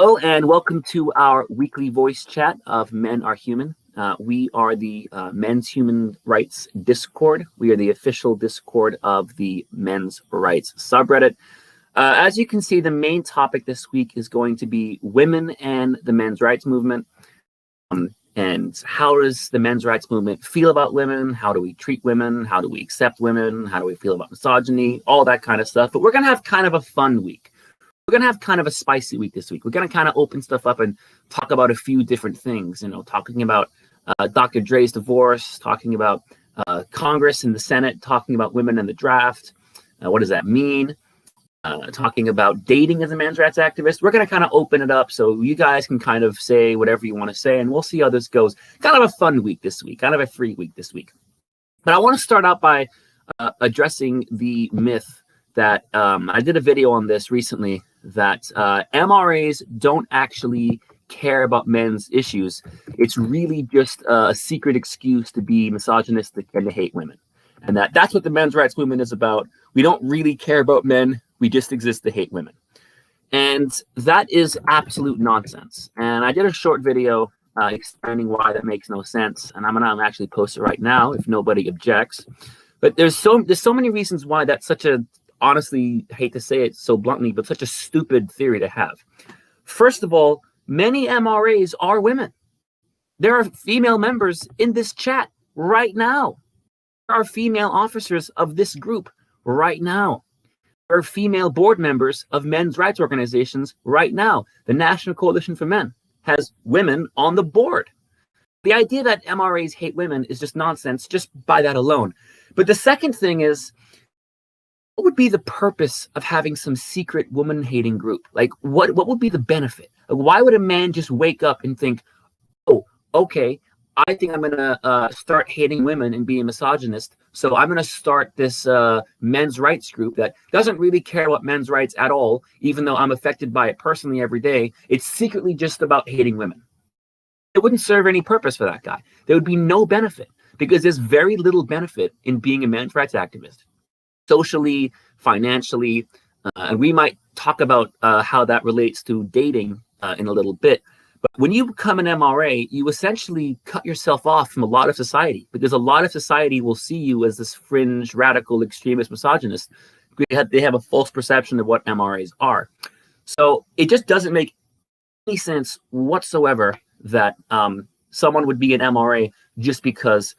Hello and welcome to our weekly voice chat of Men Are Human. We are the Men's Human Rights Discord. We are the official Discord of the Men's Rights subreddit. As you can see, the main topic this week is going to be women and the men's rights movement. And how does the men's rights movement feel about women? How do we treat women? How do we accept women? How do we feel about misogyny? All that kind of stuff. But we're going to have kind of a fun week. We're going to have kind of a spicy week this week. We're going to kind of open stuff up and talk about a few different things, talking about Dr. Dre's divorce, talking about Congress and the Senate, talking about women in the draft. What does that mean? Talking about dating as a men's rights activist. We're going to kind of open it up so you guys can kind of say whatever you want to say, and we'll see how this goes. Kind of a fun week this week, kind of a free week this week. But I want to start out by addressing the myth that I did a video on this recently, that MRAs don't actually care about men's issues. It's really just a secret excuse to be misogynistic and to hate women. And that's what the men's rights movement is about. We don't really care about men. We just exist to hate women. And that is absolute nonsense. And I did a short video explaining why that makes no sense. And I'm going to actually post it right now if nobody objects. But there's so many reasons why that's such a, honestly, I hate to say it so bluntly, but such a stupid theory to have. First of all, many MRAs are women. There are female members in this chat right now. There are female officers of this group right now. There are female board members of men's rights organizations right now. The National Coalition for Men has women on the board. The idea that MRAs hate women is just nonsense, just by that alone. But the second thing is, what would be the purpose of having some secret woman-hating group? Like, what would be the benefit? Like, why would a man just wake up and think, oh, okay, I think I'm going to start hating women and being a misogynist, so I'm going to start this men's rights group that doesn't really care about men's rights at all, even though I'm affected by it personally every day. It's secretly just about hating women. It wouldn't serve any purpose for that guy. There would be no benefit, because there's very little benefit in being a men's rights activist. Socially, financially, and we might talk about how that relates to dating in a little bit. But when you become an MRA, you essentially cut yourself off from a lot of society, because a lot of society will see you as this fringe, radical, extremist misogynist. They have a false perception of what MRAs are. So it just doesn't make any sense whatsoever that someone would be an MRA just because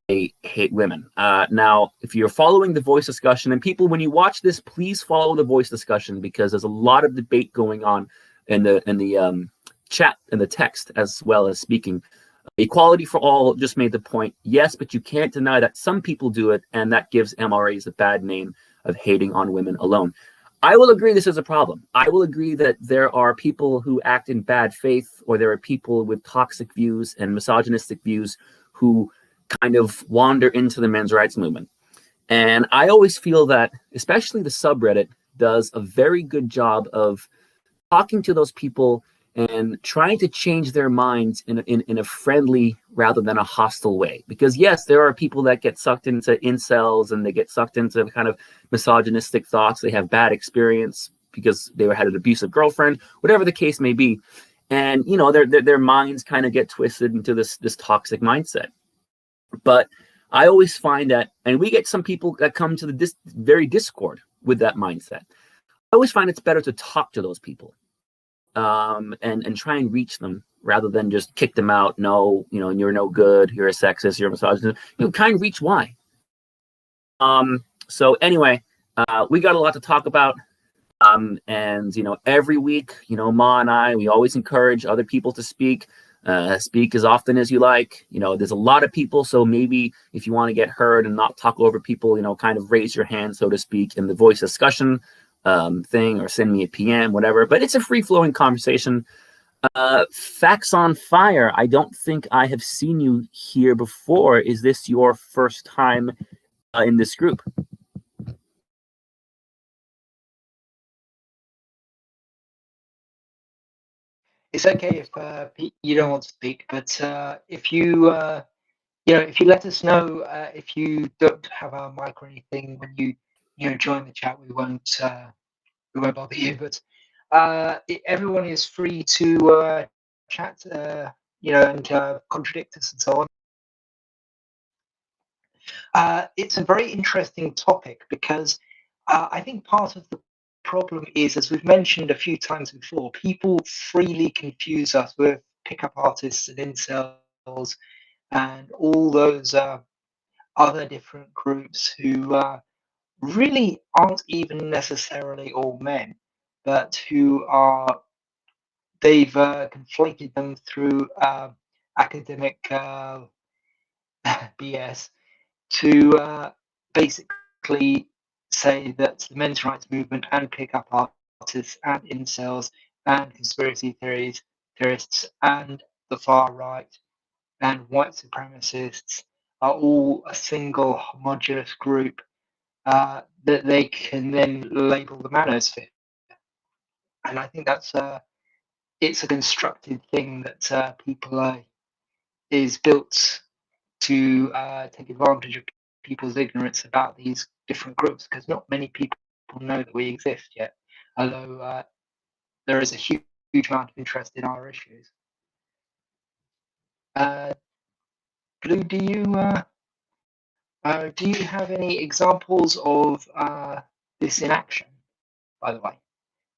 they hate women. Now, if you're following the voice discussion, and people, when you watch this, please follow the voice discussion, because there's a lot of debate going on in the chat and the text, as well as speaking. Equality for All just made the point, yes, but you can't deny that some people do it, and that gives MRAs a bad name of hating on women alone. I will agree this is a problem. I will agree that there are people who act in bad faith, or there are people with toxic views and misogynistic views who kind of wander into the men's rights movement. And I always feel that, especially the subreddit, does a very good job of talking to those people and trying to change their minds in a friendly rather than a hostile way. Because yes, there are people that get sucked into incels, and they get sucked into kind of misogynistic thoughts. They have bad experience because they had an abusive girlfriend, whatever the case may be. And, their minds kind of get twisted into this toxic mindset. But I always find that, and we get some people that come to the very Discord with that mindset. I always find it's better to talk to those people and try and reach them rather than just kick them out. No, you're no good. You're a sexist. You're a misogynist. Kind of reach why. So anyway, we got a lot to talk about. And, every week, Ma and I, we always encourage other people to speak. Speak as often as you like. There's a lot of people, so maybe if you want to get heard and not talk over people, kind of raise your hand, so to speak, in the voice discussion thing, or send me a PM, whatever. But it's a free-flowing conversation. Facts on Fire, I don't think I have seen you here before. Is this your first time in this group? It's okay if you don't want to speak, but if you if you let us know if you don't have a mic or anything when you join the chat, we won't bother you. But everyone is free to chat, and contradict us and so on. It's a very interesting topic because I think part of the problem is, as we've mentioned a few times before, people freely confuse us with pickup artists and incels and all those other different groups who really aren't even necessarily all men, but who they've conflated them through academic BS to basically say that the men's rights movement and pickup artists and incels and conspiracy theorists and the far right and white supremacists are all a single homogeneous group that they can then label the manosphere. And I think that's it's a constructed thing that people is built to take advantage of people's ignorance about these different groups, because not many people know that we exist yet, although there is a huge amount of interest in our issues. Blue, do you have any examples of this in action, by the way?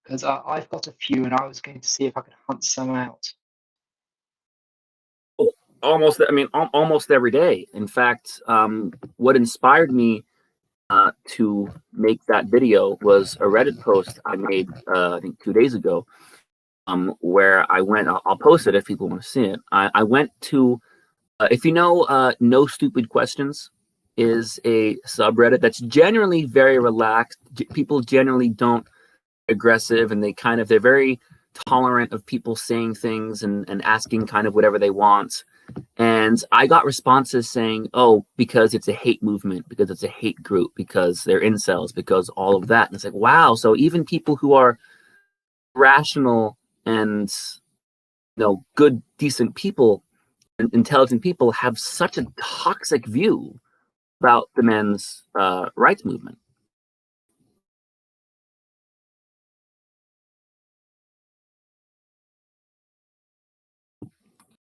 Because I've got a few, and I was going to see if I could hunt some out. Almost every day. In fact, what inspired me to make that video was a Reddit post I made, I think 2 days ago, where I went. I'll post it if people want to see it. I went to, if you know, No Stupid Questions is a subreddit that's generally very relaxed. People generally don't aggressive, and they're very tolerant of people saying things and asking kind of whatever they want. And I got responses saying, oh, because it's a hate movement, because it's a hate group, because they're incels, because all of that. And it's like, wow, so even people who are rational and good, decent people, intelligent people, have such a toxic view about the men's rights movement.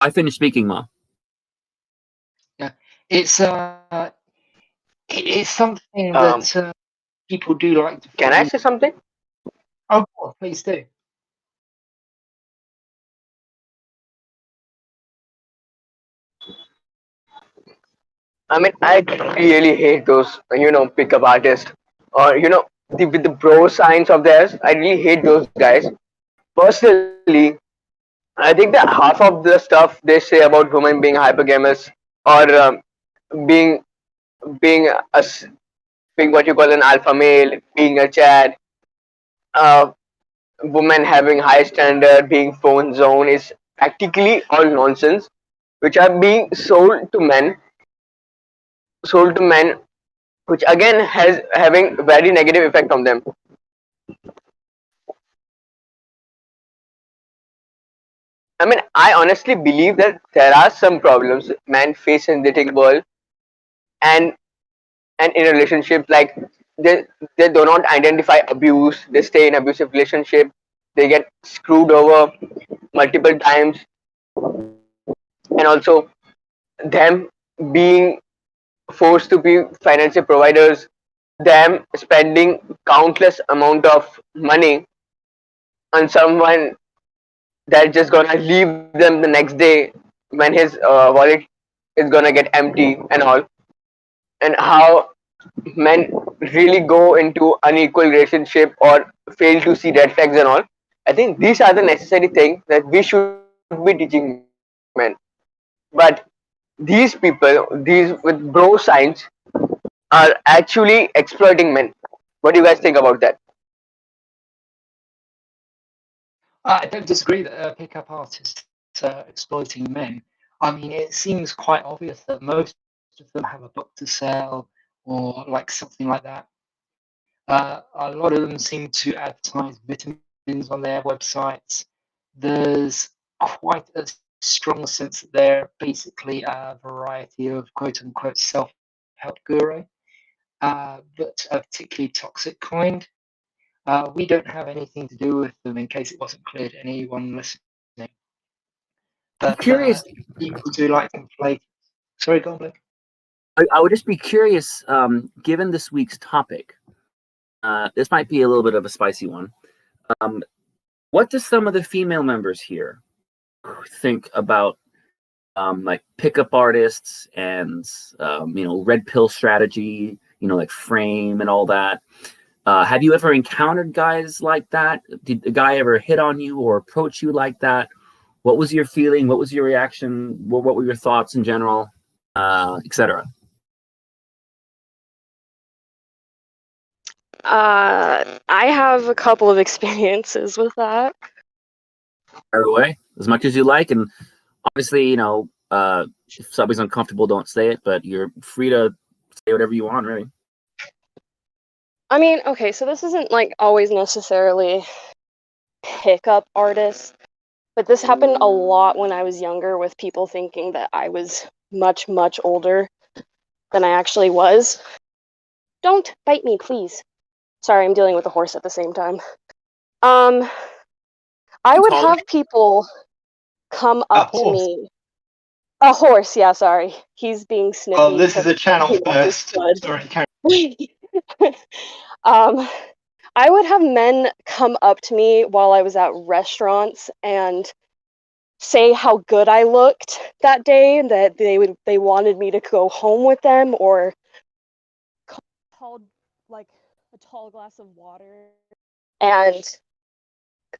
I finished speaking, Ma. Yeah, it is something that people do like to. Can I say something? Oh, please do. I mean, I really hate those, pickup artists or, with the bro signs of theirs. I really hate those guys. Personally, I think that half of the stuff they say about women being hypergamous or being being a being what you call an alpha male, being a Chad, uh, women having high standard, being phone zone is practically all nonsense, which are being sold to men, which again has having very negative effect on them. I mean, I honestly believe that there are some problems men face in the dating world, and in a relationship, like they they do not identify abuse, they stay in abusive relationship, they get screwed over multiple times, and also them being forced to be financial providers, them spending countless amount of money on someone that just gonna leave them the next day when his wallet is gonna get empty and all, and how men really go into unequal relationship or fail to see red flags and all. I think these are the necessary things that we should be teaching men. But these people, these with bro signs, are actually exploiting men. What do you guys think about that? I don't disagree that pickup artists are exploiting men. I mean, it seems quite obvious that most of them have a book to sell or like something like that. A lot of them seem to advertise vitamins on their websites. There's quite a strong sense that they're basically a variety of quote unquote self help guru, but a particularly toxic kind. We don't have anything to do with them, in case it wasn't clear to anyone listening. But Curious. people do like to inflate. Sorry, go on, Blake. I would just be curious, given this week's topic, this might be a little bit of a spicy one. What do some of the female members here think about like pickup artists and red pill strategy, like Frame and all that? Have you ever encountered guys like that? Did a guy ever hit on you or approach you like that? What was your feeling? What was your reaction? What were your thoughts in general, etc.? I have a couple of experiences with that. Fire away as much as you like, and obviously, if somebody's uncomfortable, don't say it, but you're free to say whatever you want, really. I mean, okay, so this isn't like always necessarily pickup artists, but this happened a lot when I was younger with people thinking that I was much, much older than I actually was. Don't bite me, please. Sorry, I'm dealing with a horse at the same time. I would have people come up to me. A horse, yeah, sorry. He's being snippy. Oh, this is a channel first. Sorry, Karen. I would have men come up to me while I was at restaurants and say how good I looked that day, and that they wanted me to go home with them, or called like a tall glass of water. And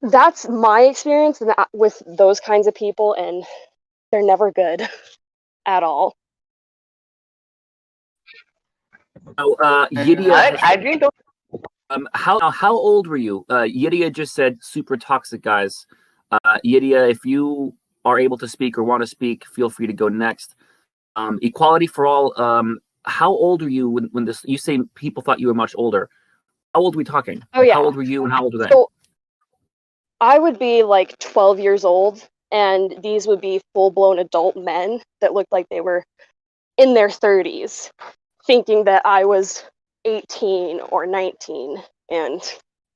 that's my experience with those kinds of people, and they're never good at all. So, Yidia, I really don't. how old were you? Yidia just said super toxic guys. Yidia, if you are able to speak or want to speak, feel free to go next. Equality for all. How old were you when this? You say people thought you were much older. How old are we talking? Oh yeah. How old were you and how old were they? So I would be like 12 years old, and these would be full-blown adult men that looked like they were in their 30s, thinking that I was 18 or 19 and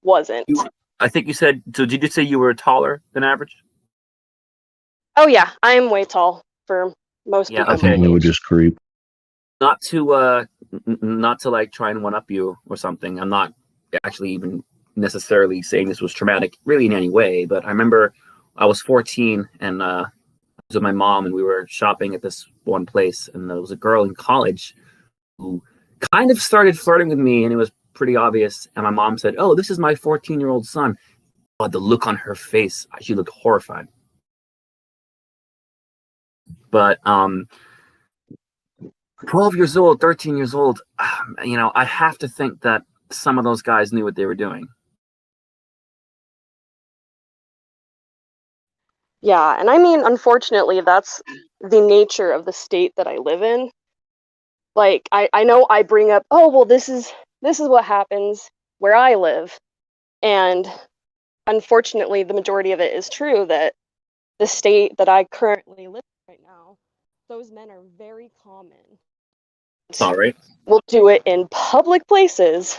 wasn't. I think you said, so did you say you were taller than average? Oh yeah, I am way tall for most people. Okay. I think we would just creep. Not to like try and one up you or something. I'm not actually even necessarily saying this was traumatic really in any way, but I remember I was 14 and I was with my mom and we were shopping at this one place, and there was a girl in college who kind of started flirting with me, and it was pretty obvious. And my mom said, "Oh, this is my 14-year-old son." But the look on her face, she looked horrified. But 12 years old, 13 years old, I have to think that some of those guys knew what they were doing. Yeah, and I mean, unfortunately, that's the nature of the state that I live in. Like, I know I bring up, oh, well, this is what happens where I live. And unfortunately, the majority of it is true, that the state that I currently live in right now, those men are very common. All right. We'll do it in public places.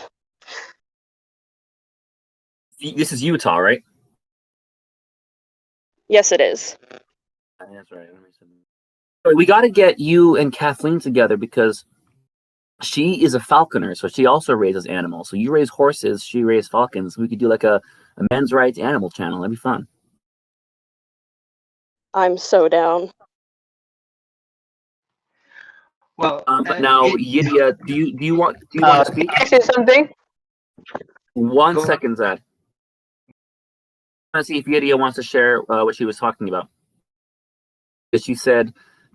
This is Utah, right? Yes, it is. That's right. We got to get you and Kathleen together because she is a falconer, so she also raises animals. So you raise horses, she raised falcons. We could do like a men's rights animal channel. That'd be fun. I'm so down. Well, but now, Yidia, do you want to speak? Can I say something? 1 second, Zad. I want to see if Yidia wants to share what she was talking about. Because she said,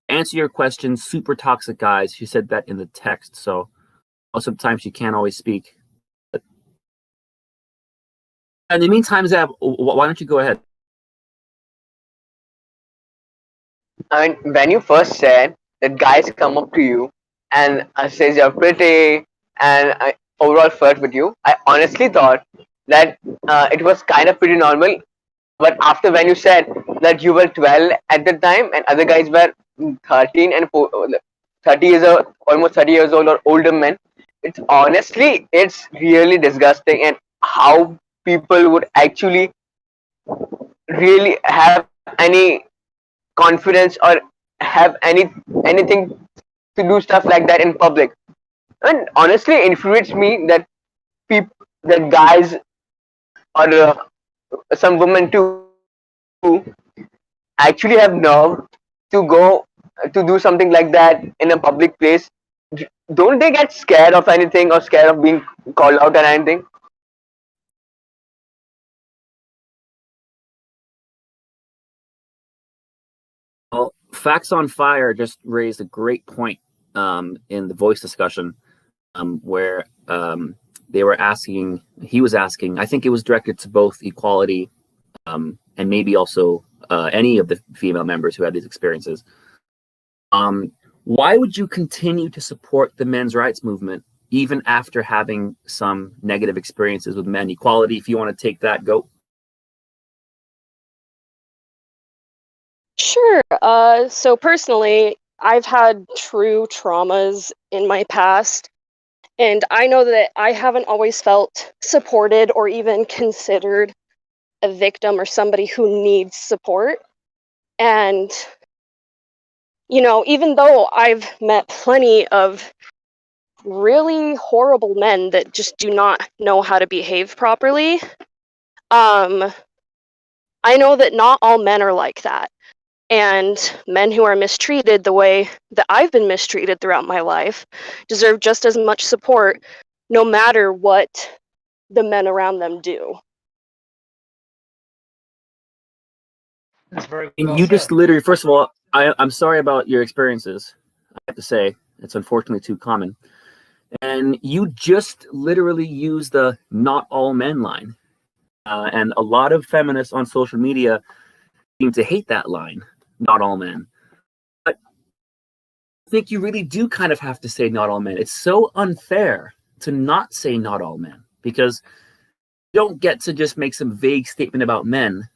answer your question, super toxic guys. She said that in the text, so sometimes she can't always speak. But in the meantime, Zab, why don't you go ahead? I mean, when you first said that guys come up to you and says you're pretty and overall flirt with you, I honestly thought that it was kind of pretty normal. But after when you said that you were 12 at the time and other guys were 13 and 30 years old, almost 30 years old or older men, it's really disgusting. And how people would actually really have any confidence or have anything to do stuff like that in public. And honestly, it infuriates me that people, that guys or some women too actually have nerve to go to do something like that in a public place. Don't they get scared of anything or scared of being called out or anything? Well, Facts on Fire just raised a great point in the voice discussion where they were asking, he was asking, I think it was directed to both equality and maybe also any of the female members who had these experiences. Why would you continue to support the men's rights movement even after having some negative experiences with men? Equality, if you want to take that, go. Sure. So personally, I've had true traumas in my past, and I know that I haven't always felt supported or even considered a victim or somebody who needs support. And, you know, even though I've met plenty of really horrible men that just do not know how to behave properly, I know that not all men are like that. And men who are mistreated the way that I've been mistreated throughout my life deserve just as much support, no matter what the men around them do. That's very And well you said. just literally, first of all, I'm sorry about your experiences. I have to say, it's unfortunately too common. And you just literally use the "not all men" line. And a lot of feminists on social media seem to hate that line, "not all men." But I think you really do kind of have to say "not all men." It's so unfair to not say "not all men" because you don't get to just make some vague statement about men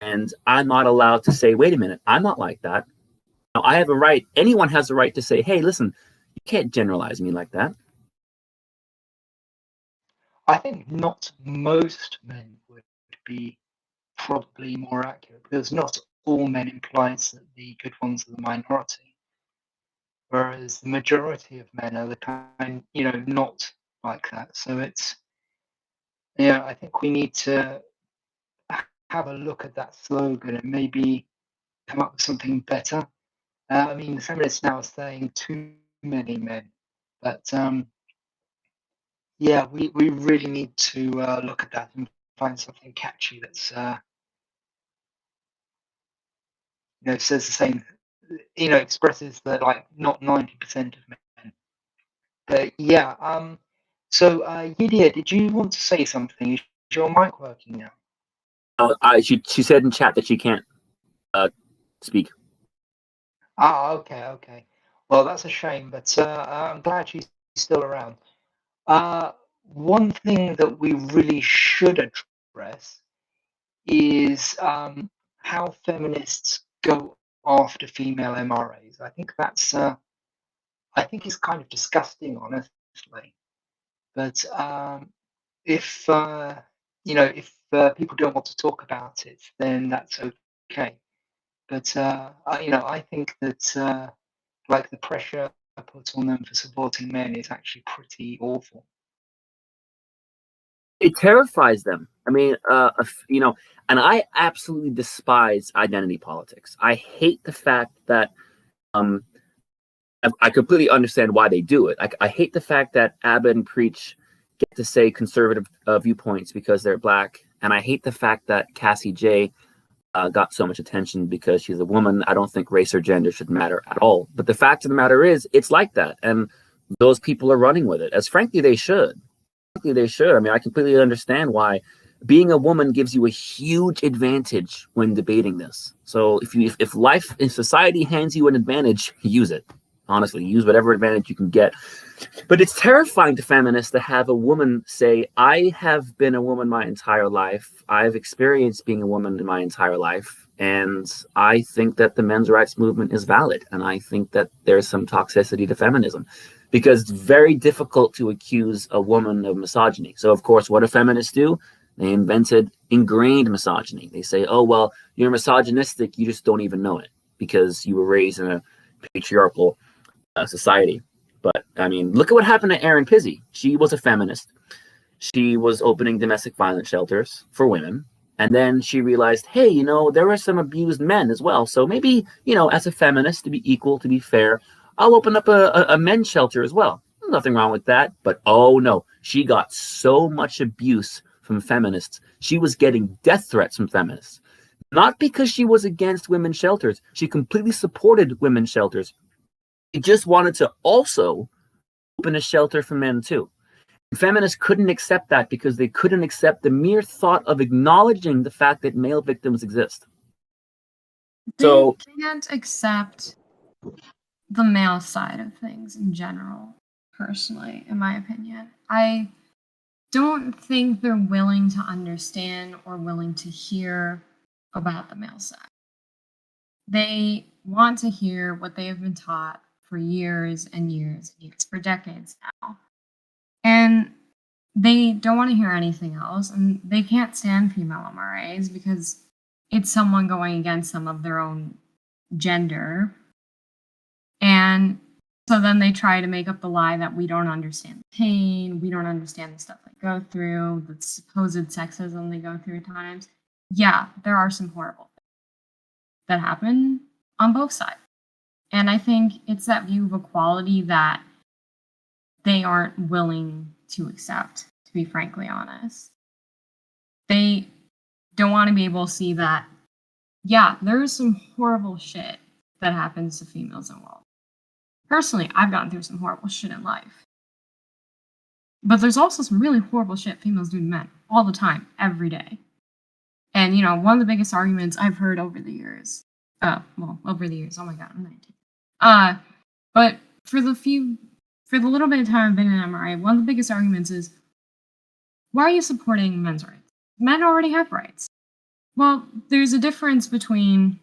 and I'm not allowed to say, wait a minute, I'm not like that. Now, I have a right, anyone has a right to say, hey, listen, you can't generalize me like that. I think not most men would be probably more accurate because not all men implies that the good ones are the minority, whereas the majority of men are the kind, not like that. So it's, yeah, I think we need to have a look at that slogan and maybe come up with something better. I mean, the feminists now are saying too many men, but yeah, we really need to look at that and find something catchy that's says the same, expresses that like not 90% of men. But yeah, so Yidia, did you want to say something? Is your mic working now? She said in chat that she can't speak. Okay. Well, that's a shame, but I'm glad she's still around. One thing that we really should address is how feminists go after female MRAs. I think that's I think it's kind of disgusting, honestly. But if if people don't want to talk about it, then that's okay. But I think that like the pressure put on them for supporting men is actually pretty awful. It terrifies them. I mean, and I absolutely despise identity politics. I hate the fact that I completely understand why they do it. I hate the fact that Abba and Preach get to say conservative viewpoints because they're black, and I hate the fact that Cassie J got so much attention because she's a woman. I don't think race or gender should matter at all. But the fact of the matter is, it's like that, and those people are running with it, as frankly they should. Frankly, they should. I mean, I completely understand why being a woman gives you a huge advantage when debating this. So if life in society hands you an advantage, use it. Honestly, use whatever advantage you can get. But it's terrifying to feminists to have a woman say, I have been a woman my entire life. I've experienced being a woman in my entire life. And I think that the men's rights movement is valid. And I think that there's some toxicity to feminism because it's very difficult to accuse a woman of misogyny. So, of course, what do feminists do? They invented ingrained misogyny. They say, oh, well, you're misogynistic, you just don't even know it because you were raised in a patriarchal society. But I mean, look at what happened to Erin Pizzey. She was a feminist. She was opening domestic violence shelters for women. And then she realized, hey, you know, there are some abused men as well. So maybe, you know, as a feminist, to be equal, to be fair, I'll open up a men's shelter as well. Nothing wrong with that. But oh no, she got so much abuse from feminists. She was getting death threats from feminists. Not because she was against women's shelters. She completely supported women's shelters. She just wanted to also open a shelter for men too. Feminists couldn't accept that because they couldn't accept the mere thought of acknowledging the fact that male victims exist. They can't accept the male side of things in general, personally, in my opinion. I don't think they're willing to understand or willing to hear about the male side. They want to hear what they have been taught for years and years and years, for decades now. And they don't want to hear anything else, and they can't stand female MRAs because it's someone going against some of their own gender. And so then they try to make up the lie that we don't understand the pain, we don't understand the stuff they go through, the supposed sexism they go through at times. Yeah, there are some horrible things that happen on both sides. And I think it's that view of equality that they aren't willing to accept, to be frankly honest. They don't want to be able to see that, yeah, there's some horrible shit that happens to females in the world. Personally, I've gotten through some horrible shit in life. But there's also some really horrible shit females do to men all the time, every day. And, you know, one of the biggest arguments I've heard over the years, oh my god, I'm 19. But for the little bit of time I've been in MRA, one of the biggest arguments is, why are you supporting men's rights? Men already have rights. Well, there's a difference between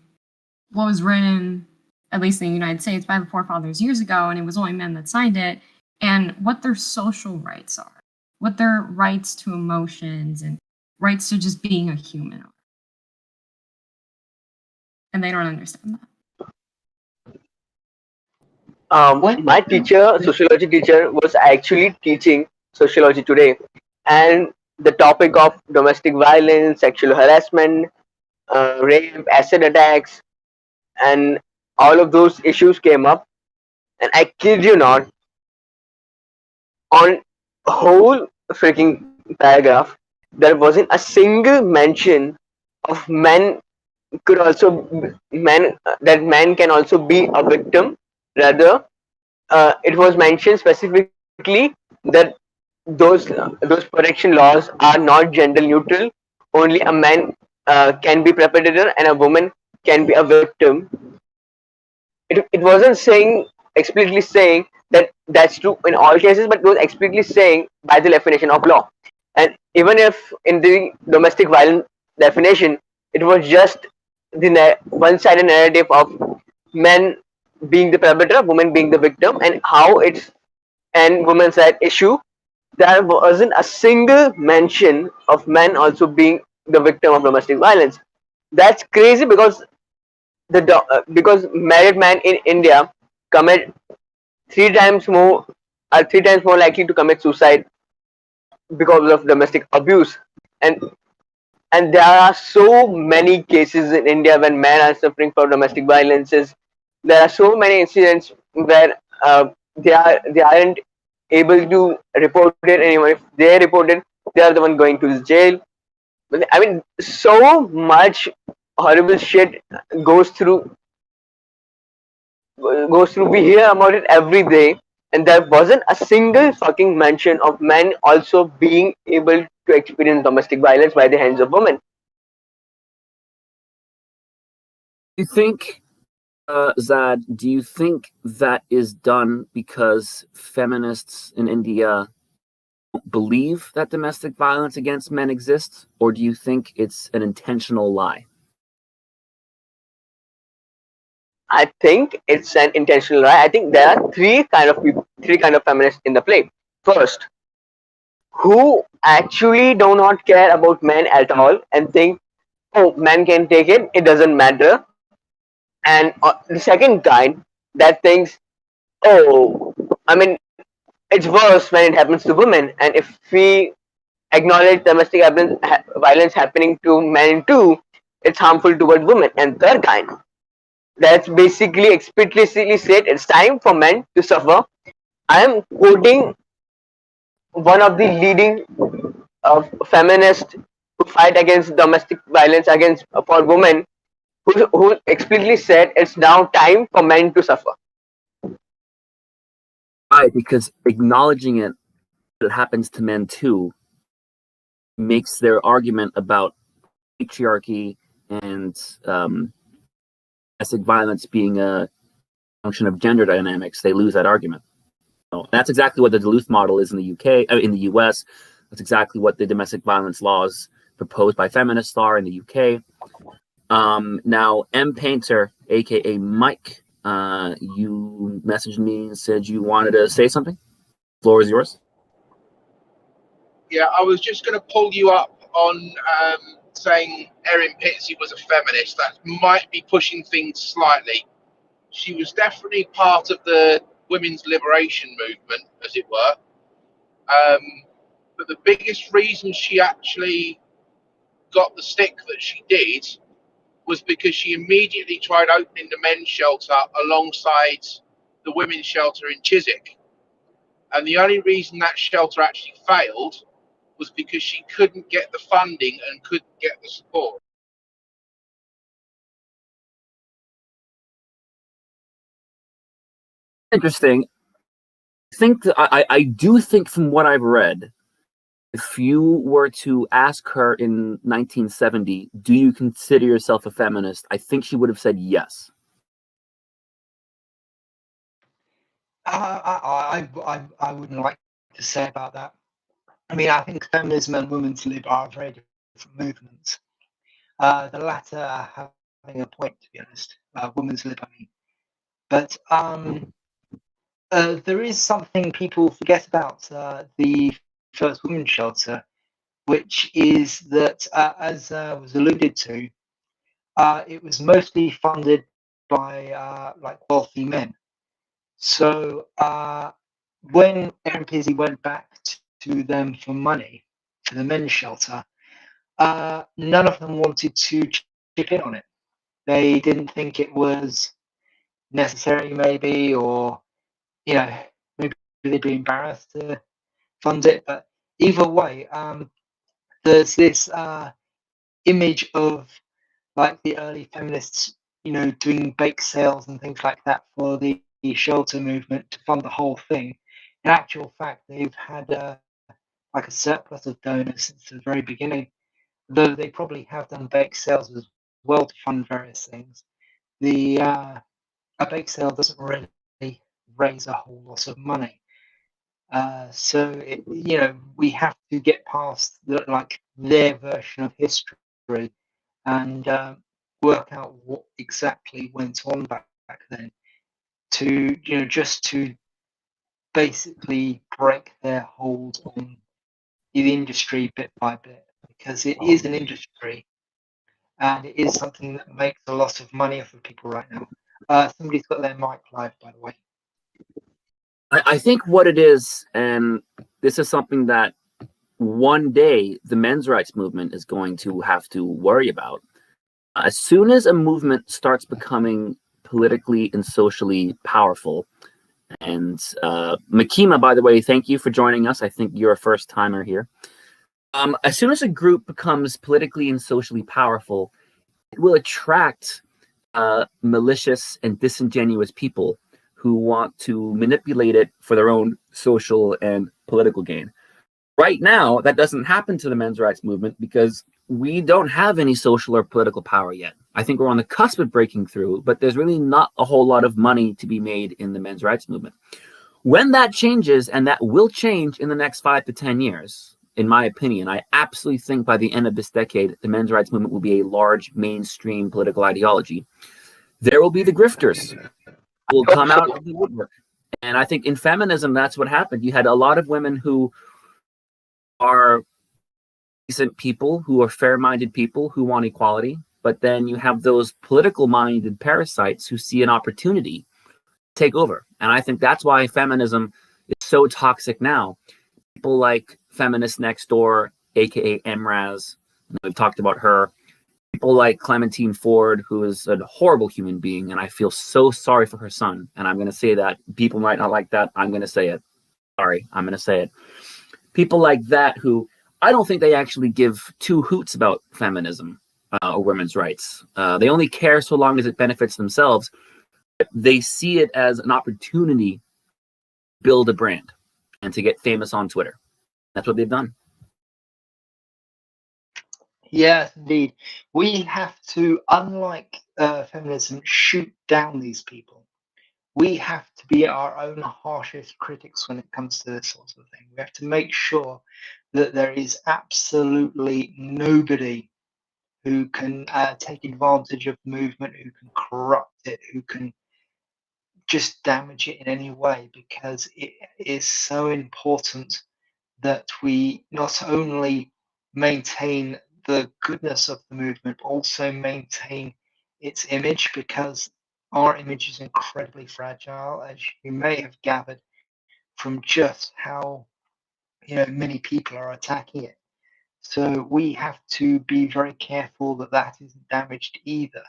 what was written, at least in the United States, by the forefathers years ago, and it was only men that signed it, and what their social rights are, what their rights to emotions and rights to just being a human are. And they don't understand that. My teacher, sociology teacher, was actually teaching sociology today, and the topic of domestic violence, sexual harassment, rape, acid attacks, and all of those issues came up. And I kid you not, on a whole freaking paragraph, there wasn't a single mention of men that men can also be a victim. Rather, it was mentioned specifically that those protection laws are not gender neutral. Only a man can be perpetrator and a woman can be a victim. It wasn't explicitly saying that that's true in all cases, but it was explicitly saying by the definition of law. And even if in the domestic violence definition, it was just the one-sided narrative of men being the perpetrator, women being the victim, and women's side issue, there wasn't a single mention of men also being the victim of domestic violence. That's crazy because married men in India commit three times more likely to commit suicide because of domestic abuse. And there are so many cases in India when men are suffering from domestic violences. There are so many incidents where they aren't able to report it anymore. If they report it, they are the one going to jail. I mean, so much horrible shit goes through. We hear about it every day, and there wasn't a single fucking mention of men also being able to experience domestic violence by the hands of women. You think, Zad, do you think that is done because feminists in India believe that domestic violence against men exists, or do you think it's an intentional lie? I think it's an intentional lie. I think there are three kind of feminists in the play. First, who actually do not care about men at all and think, oh, men can take it, it doesn't matter. And the second kind that thinks, oh, I mean, it's worse when it happens to women. And if we acknowledge domestic violence happening to men too, it's harmful towards women. And third kind, that's basically explicitly said it's time for men to suffer. I am quoting one of the leading feminists who fight against domestic violence against for women, who explicitly said it's now time for men to suffer. Right, because acknowledging it happens to men too makes their argument about patriarchy and domestic violence being a function of gender dynamics. They lose that argument. So that's exactly what the Duluth model is in the UK, in the US. That's exactly what the domestic violence laws proposed by feminists are in the UK. Now, M. Painter, aka Mike, you messaged me and said you wanted to say something. The floor is yours. Yeah, I was just going to pull you up on saying Erin Pizzey was a feminist. That might be pushing things slightly. She was definitely part of the women's liberation movement, as it were. But the biggest reason she actually got the stick that she did was because she immediately tried opening the men's shelter alongside the women's shelter in Chiswick. And the only reason that shelter actually failed was because she couldn't get the funding and couldn't get the support. Interesting. I do think from what I've read, if you were to ask her in 1970, do you consider yourself a feminist? I think she would have said yes. I wouldn't like to say about that. I mean, I think feminism and women's lib are very different movements. The latter having a point, to be honest. Women's lib, I mean. But there is something people forget about the first women's shelter, which is that, as was alluded to, it was mostly funded by like wealthy men. So when Erin Pizzey went back to them for money for the men's shelter, none of them wanted to chip in on it. They didn't think it was necessary, maybe, or maybe they'd be embarrassed to fund it. But either way, there's this image of like the early feminists, doing bake sales and things like that for the shelter movement to fund the whole thing. In actual fact, they've had like a surplus of donors since the very beginning, though they probably have done bake sales as well to fund various things. A bake sale doesn't really raise a whole lot of money. So we have to get past their version of history and work out what exactly went on back then to just to basically break their hold on the industry bit by bit, because it is an industry and it is something that makes a lot of money for people right now. Somebody's got their mic live, by the way. I think what it is, and this is something that one day the men's rights movement is going to have to worry about. As soon as a movement starts becoming politically and socially powerful, and Makima, by the way, thank you for joining us. I think you're a first timer here. As soon as a group becomes politically and socially powerful, it will attract malicious and disingenuous people who want to manipulate it for their own social and political gain. Right now, that doesn't happen to the men's rights movement because we don't have any social or political power yet. I think we're on the cusp of breaking through, but there's really not a whole lot of money to be made in the men's rights movement. When that changes, and that will change in the next 5 to 10 years, in my opinion, I absolutely think by the end of this decade, the men's rights movement will be a large mainstream political ideology. There will be the grifters who will come out of the woodwork. And I think in feminism, that's what happened. You had a lot of women who are decent people who are fair-minded people who want equality, but then you have those political-minded parasites who see an opportunity to take over. And I think that's why feminism is so toxic now. People like Feminist Next Door, aka MRAS, we've talked about her. People like Clementine Ford, who is a horrible human being, and I feel so sorry for her son. And I'm going to say that. People might not like that. I'm going to say it. Sorry, I'm going to say it. People like that who I don't think they actually give two hoots about feminism or women's rights. They only care so long as it benefits themselves. They see it as an opportunity to build a brand and to get famous on Twitter. That's what they've done. Yes, indeed. We have to, unlike feminism, shoot down these people. We have to be our own harshest critics when it comes to this sort of thing. We have to make sure that there is absolutely nobody who can take advantage of the movement, who can corrupt it, who can just damage it in any way, because it is so important that we not only maintain the goodness of the movement, but also maintain its image, because our image is incredibly fragile, as you may have gathered from just how many people are attacking it. So we have to be very careful that that isn't damaged either.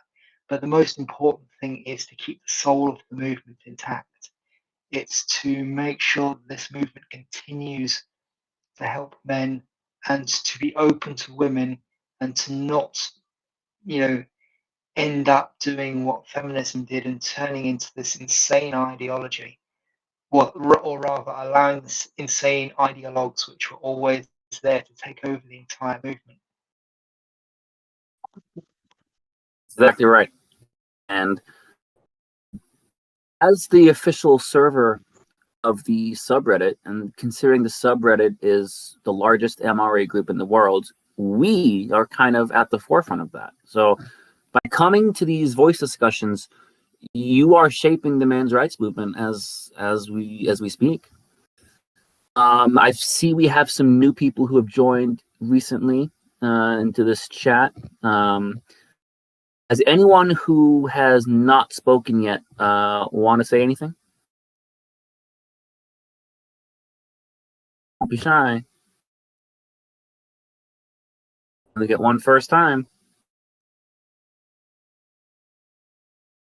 But the most important thing is to keep the soul of the movement intact. It's to make sure that this movement continues to help men and to be open to women, and to not, end up doing what feminism did and turning into this insane ideology, or rather allowing this insane ideologues which were always there to take over the entire movement. Exactly right. And as the official server of the subreddit, and considering the subreddit is the largest MRA group in the world, we are kind of at the forefront of that. So by coming to these voice discussions, you are shaping the men's rights movement as we speak. I see we have some new people who have joined recently into this chat. Has anyone who has not spoken yet want to say anything? Don't be shy. Only get one first time.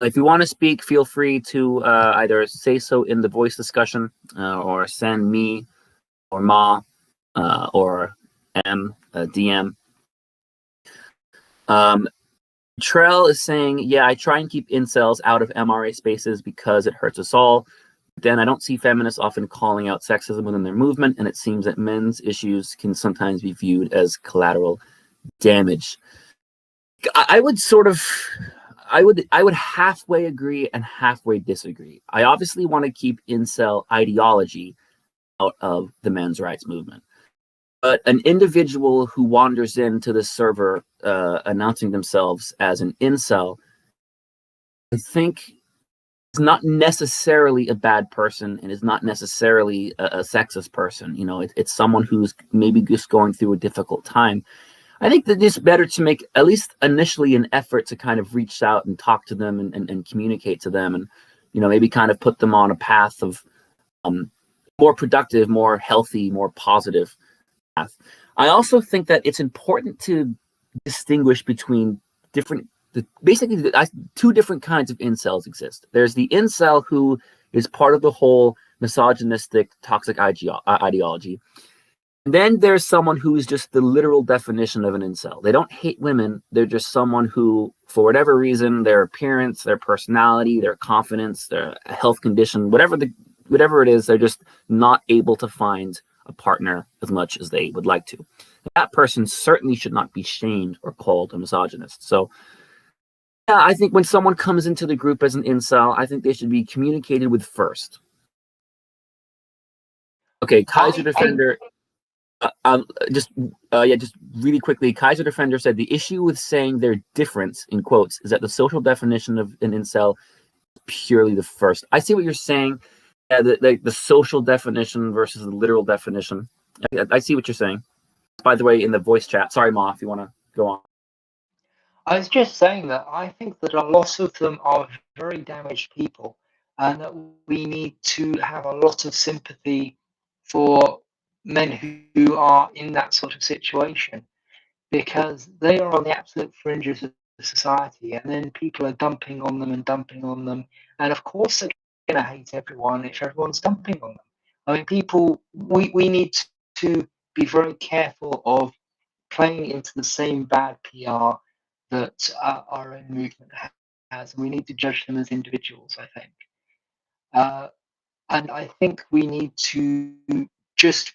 If you want to speak, feel free to either say so in the voice discussion or send me or Ma or M a DM. Trell is saying, yeah, I try and keep incels out of MRA spaces because it hurts us all. Then I don't see feminists often calling out sexism within their movement, and it seems that men's issues can sometimes be viewed as collateral damage. I would halfway agree and halfway disagree. I obviously want to keep incel ideology out of the men's rights movement. But an individual who wanders into the server announcing themselves as an incel, I think is not necessarily a bad person and is not necessarily a sexist person. It's someone who's maybe just going through a difficult time. I think that it's better to make at least initially an effort to kind of reach out and talk to them and communicate to them, and maybe kind of put them on a path of more productive, more healthy, more positive path. I also think that it's important to distinguish between basically two different kinds of incels exist. There's the incel who is part of the whole misogynistic, toxic ideology. Then there's someone who is just the literal definition of an incel. They don't hate women. They're just someone who, for whatever reason, their appearance, their personality, their confidence, their health condition, whatever it is, they're just not able to find a partner as much as they would like to. That person certainly should not be shamed or called a misogynist. So yeah, I think when someone comes into the group as an incel, I think they should be communicated with first. Okay, Kaiser Defender. Just really quickly, Kaiser Defender said the issue with saying they're different, in quotes, is that the social definition of an incel is purely the first. I see what you're saying. Yeah, the social definition versus the literal definition. I see what you're saying. by the way, in the voice chat. Sorry, Ma, if you want to go on. I was just saying that I think that a lot of them are very damaged people, and that we need to have a lot of sympathy for men who are in that sort of situation, because they are on the absolute fringes of society, and then people are dumping on them and dumping on them, and of course they're going to hate everyone if everyone's dumping on them. I mean, we need to be very careful of playing into the same bad PR that our own movement has. We need to judge them as individuals, I think. And I think we need to just,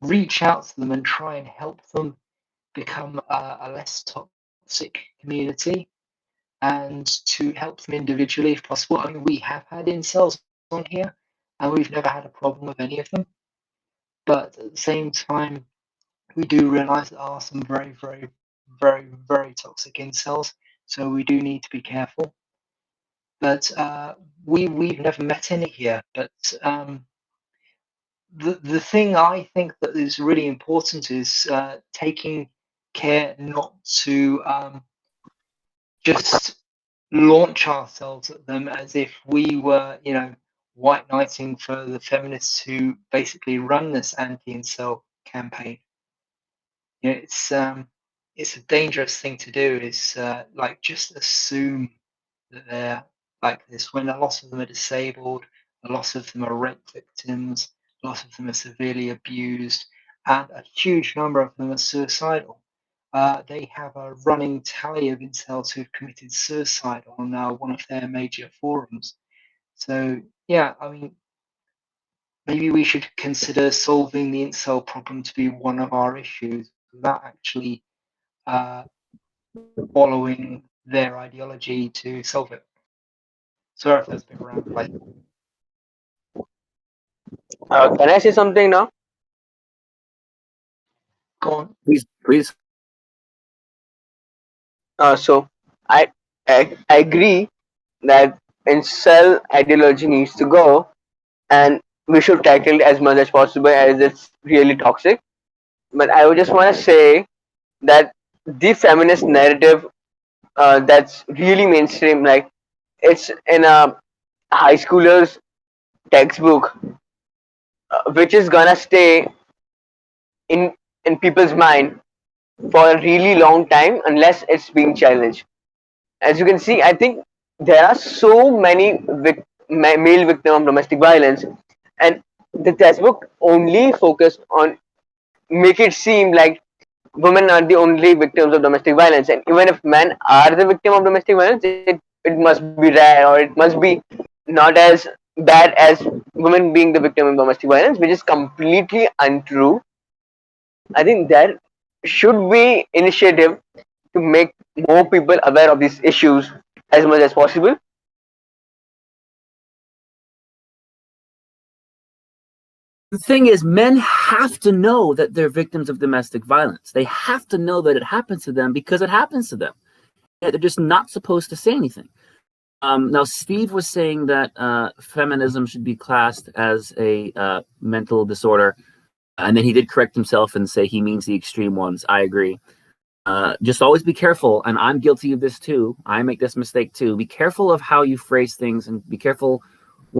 reach out to them and try and help them become a less toxic community, and to help them individually if possible. I mean, we have had incels on here, and we've never had a problem with any of them. But at the same time, we do realize there are some very, very, very, very toxic incels, so we do need to be careful. But we've never met any here. But the thing I think that is really important is taking care not to just launch ourselves at them as if we were, white knighting for the feminists who basically run this anti-incel campaign. It's a dangerous thing to do. Is like just assume that they're like this when a lot of them are disabled, a lot of them are rape victims, a lot of them are severely abused, and a huge number of them are suicidal. They have a running tally of incels who've committed suicide on one of their major forums. So yeah, I mean, maybe we should consider solving the incel problem to be one of our issues without actually following their ideology to solve it. Sorry if that's a bit rambling. Can I say something now? Go on. Please. So I agree that incel ideology needs to go, and we should tackle it as much as possible as it's really toxic. But I would just want to say that the feminist narrative that's really mainstream, like it's in a high schooler's textbook, which is gonna stay in people's mind for a really long time unless it's being challenged. As you can see, I think there are so many male victims of domestic violence, and the textbook only focused on make it seem like women are the only victims of domestic violence, and even if men are the victim of domestic violence, it must be rare, or it must be not as bad as women being the victim of domestic violence, which is completely untrue. I think there should be initiative to make more people aware of these issues as much as possible. The thing is, men have to know that they're victims of domestic violence. They have to know that it happens to them because it happens to them. They're just not supposed to say anything. Now, Steve was saying that feminism should be classed as a mental disorder, and then he did correct himself and say he means the extreme ones. I agree. Just always be careful, and I'm guilty of this too. I make this mistake too. Be careful of how you phrase things, and be careful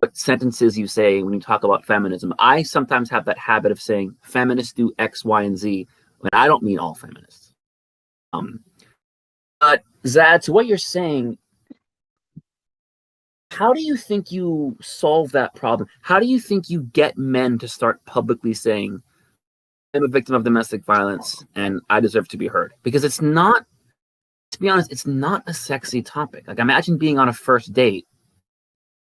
what sentences you say when you talk about feminism. I sometimes have that habit of saying feminists do X, Y, and Z, when I don't mean all feminists. But Zad, to what you're saying, how do you think you solve that problem? How do you think you get men to start publicly saying, I'm a victim of domestic violence and I deserve to be heard? Because it's not, to be honest, it's not a sexy topic. Like, imagine being on a first date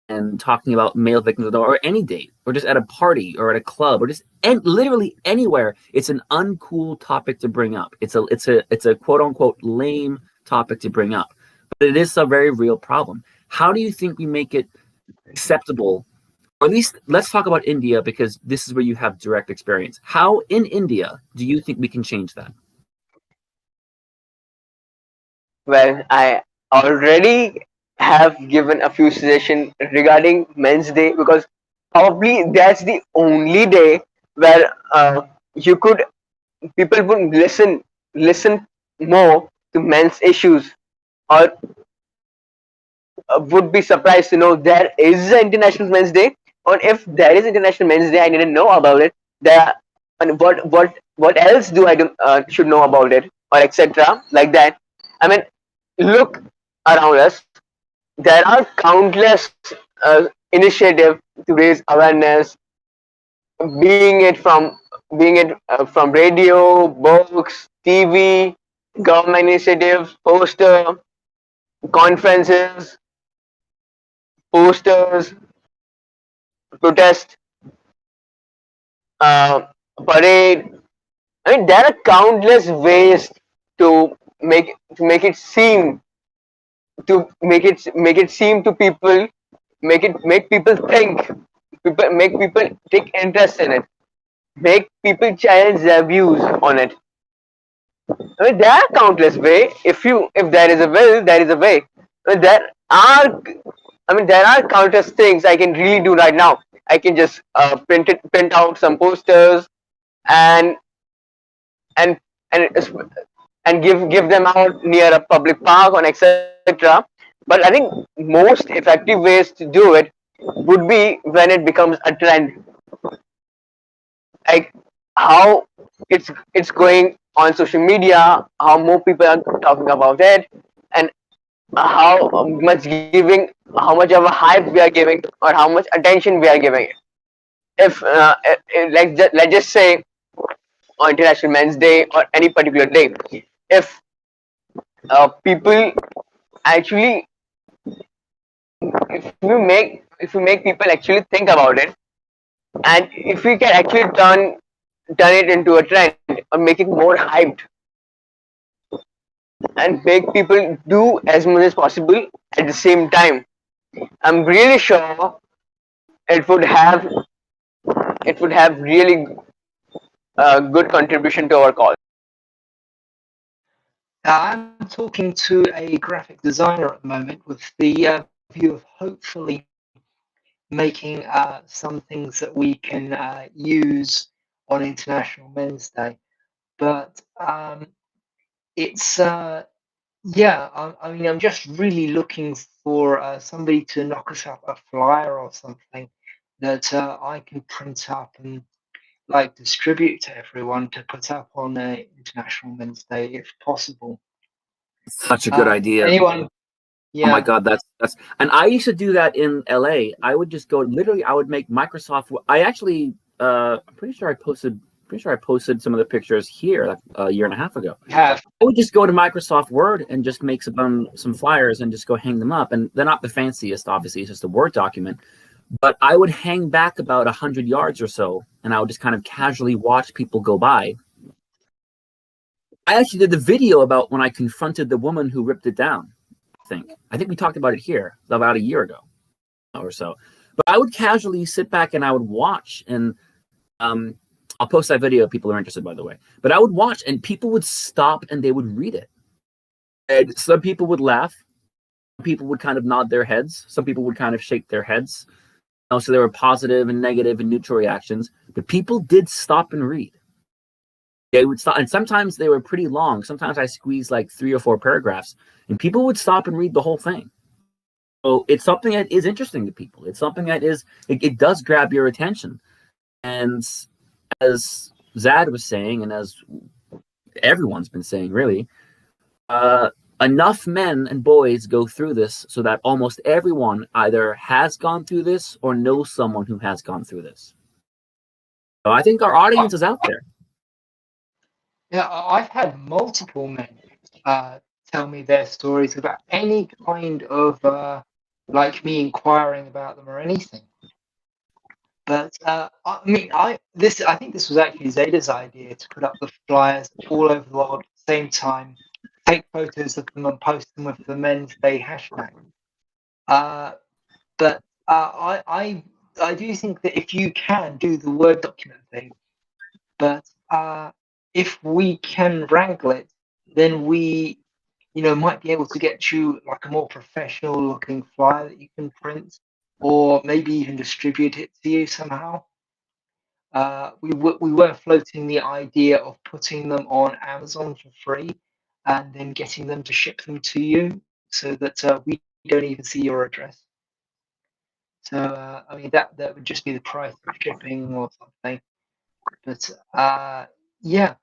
and talking about male victims, or any date, or just at a party, or at a club, or just literally anywhere. It's an uncool topic to bring up. It's a quote unquote lame topic to bring up, but it is a very real problem. How do you think we make it acceptable? Or at least let's talk about India, because this is where you have direct experience. How in India do you think we can change that? Well, I already have given a few suggestions regarding Men's Day, because probably that's the only day where you could people would listen more to men's issues, or would be surprised to know there is an International Men's Day, or if there is International Men's Day, I didn't know about it. There, and what else do I do, should know about it, or etc. Like that. I mean, look around us. There are countless initiatives to raise awareness, being it from radio, books, TV, government initiatives, conferences, posters, protest, uh, parade. I mean, there are countless ways to make it seem to people, make people think, make people take interest in it, make people challenge their views on it. I mean, there are countless way. If there is a will, there is a way. I mean, there are countless things I can really do right now. I can just print out some posters and and and and give them out near a public park or etc. But I think most effective ways to do it would be when it becomes a trend, like how it's going on social media, how more people are talking about it, and how how much of a hype we are giving, or how much attention we are giving it. If let's just say on International Men's Day or any particular day, if people actually, if we make people actually think about it, and if we can actually turn it into a trend, or make it more hyped, and make people do as much as possible at the same time, I'm really sure it would have really good contribution to our cause. I'm talking to a graphic designer at the moment with the view of hopefully making some things that we can use on International Men's Day. But it's yeah, I mean, I'm just really looking for somebody to knock us up a flyer or something that I can print up and like distribute to everyone to put up on International Men's Day if possible. Such a good idea. Anyone? Yeah. Oh my God, that's and I used to do that in LA. I would just go, literally I would make Microsoft. I actually I'm pretty sure I posted some of the pictures here like a year and a half ago. Have. I would just go to Microsoft Word and just make some flyers and just go hang them up. And they're not the fanciest, obviously, it's just a Word document. But I would hang back about 100 yards or so, and I would just kind of casually watch people go by. I actually did the video about when I confronted the woman who ripped it down. I think we talked about it here about a year ago or so. But I would casually sit back and I would watch, and I'll post that video if people are interested, by the way. But I would watch, and people would stop and they would read it. And some people would laugh. Some people would kind of nod their heads. Some people would kind of shake their heads. So there were positive and negative and neutral reactions. But people did stop and read. They would stop, and sometimes they were pretty long. Sometimes I squeezed like 3 or 4 paragraphs, and people would stop and read the whole thing. So it's something that is interesting to people. It's something that it does grab your attention. And as Zad was saying, and as everyone's been saying, really, enough men and boys go through this so that almost everyone either has gone through this or knows someone who has gone through this. So I think our audience is out there. Yeah, I've had multiple men tell me their stories about any kind of like me inquiring about them or anything. But I mean, I think this was actually Zeta's idea to put up the flyers all over the world at the same time, take photos of them and post them with the Men's Day hashtag. But I do think that if you can do the Word document thing, but if we can wrangle it, then we, might be able to get you like a more professional looking flyer that you can print, or maybe even distribute it to you somehow. we were floating the idea of putting them on Amazon for free and then getting them to ship them to you so that we don't even see your address. So I mean that would just be the price of shipping or something. But yeah,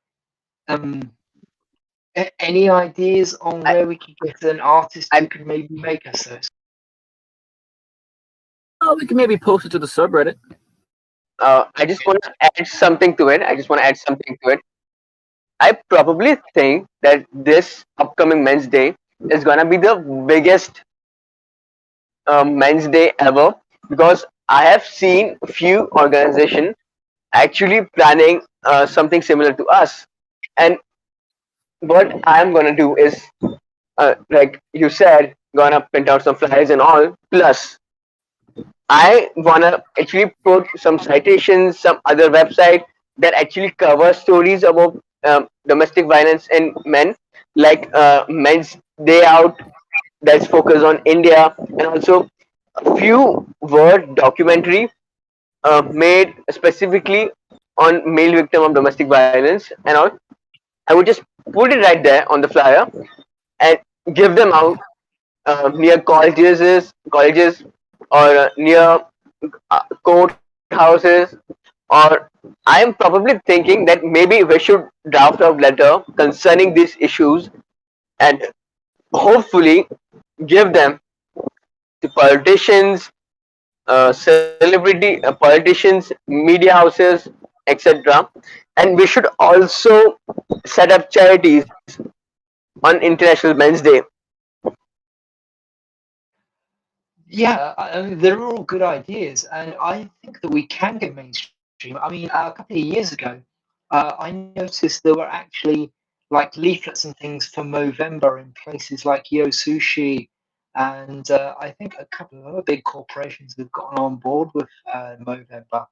any ideas on where we could get an artist who could maybe make us those? Oh, we can maybe post it to the subreddit. I just want to add something to it. I probably think that this upcoming Men's Day is gonna be the biggest Men's Day ever, because I have seen few organizations actually planning something similar to us. And what I'm gonna do is, like you said, gonna print out some flyers and all. Plus, I wanna actually put some citations, some other website that actually cover stories about domestic violence in men, like Men's Day Out, that's focused on India, and also a few word documentary made specifically on male victim of domestic violence and all. I would just put it right there on the flyer and give them out near colleges, or near courthouses. Or I am probably thinking that maybe we should draft a letter concerning these issues and hopefully give them to politicians, politicians, media houses, etc. And we should also set up charities on International Men's Day. Yeah, I mean, they're all good ideas, and I think that we can get mainstream. I mean, a couple of years ago, I noticed there were actually like leaflets and things for Movember in places like Yo Sushi, and I think a couple of other big corporations have gotten on board with Movember.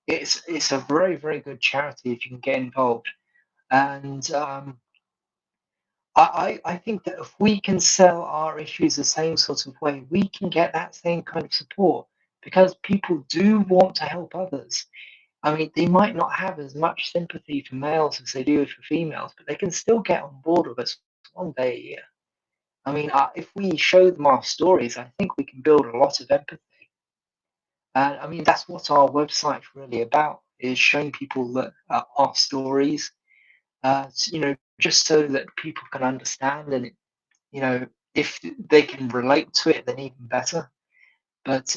It's a very, very good charity if you can get involved, and I think that if we can sell our issues the same sort of way, we can get that same kind of support, because people do want to help others. I mean, they might not have as much sympathy for males as they do for females, but they can still get on board with us one day a year. I mean, if we show them our stories, I think we can build a lot of empathy. And I mean, that's what our website's really about, is showing people that our stories, just so that people can understand, and if they can relate to it, then even better. But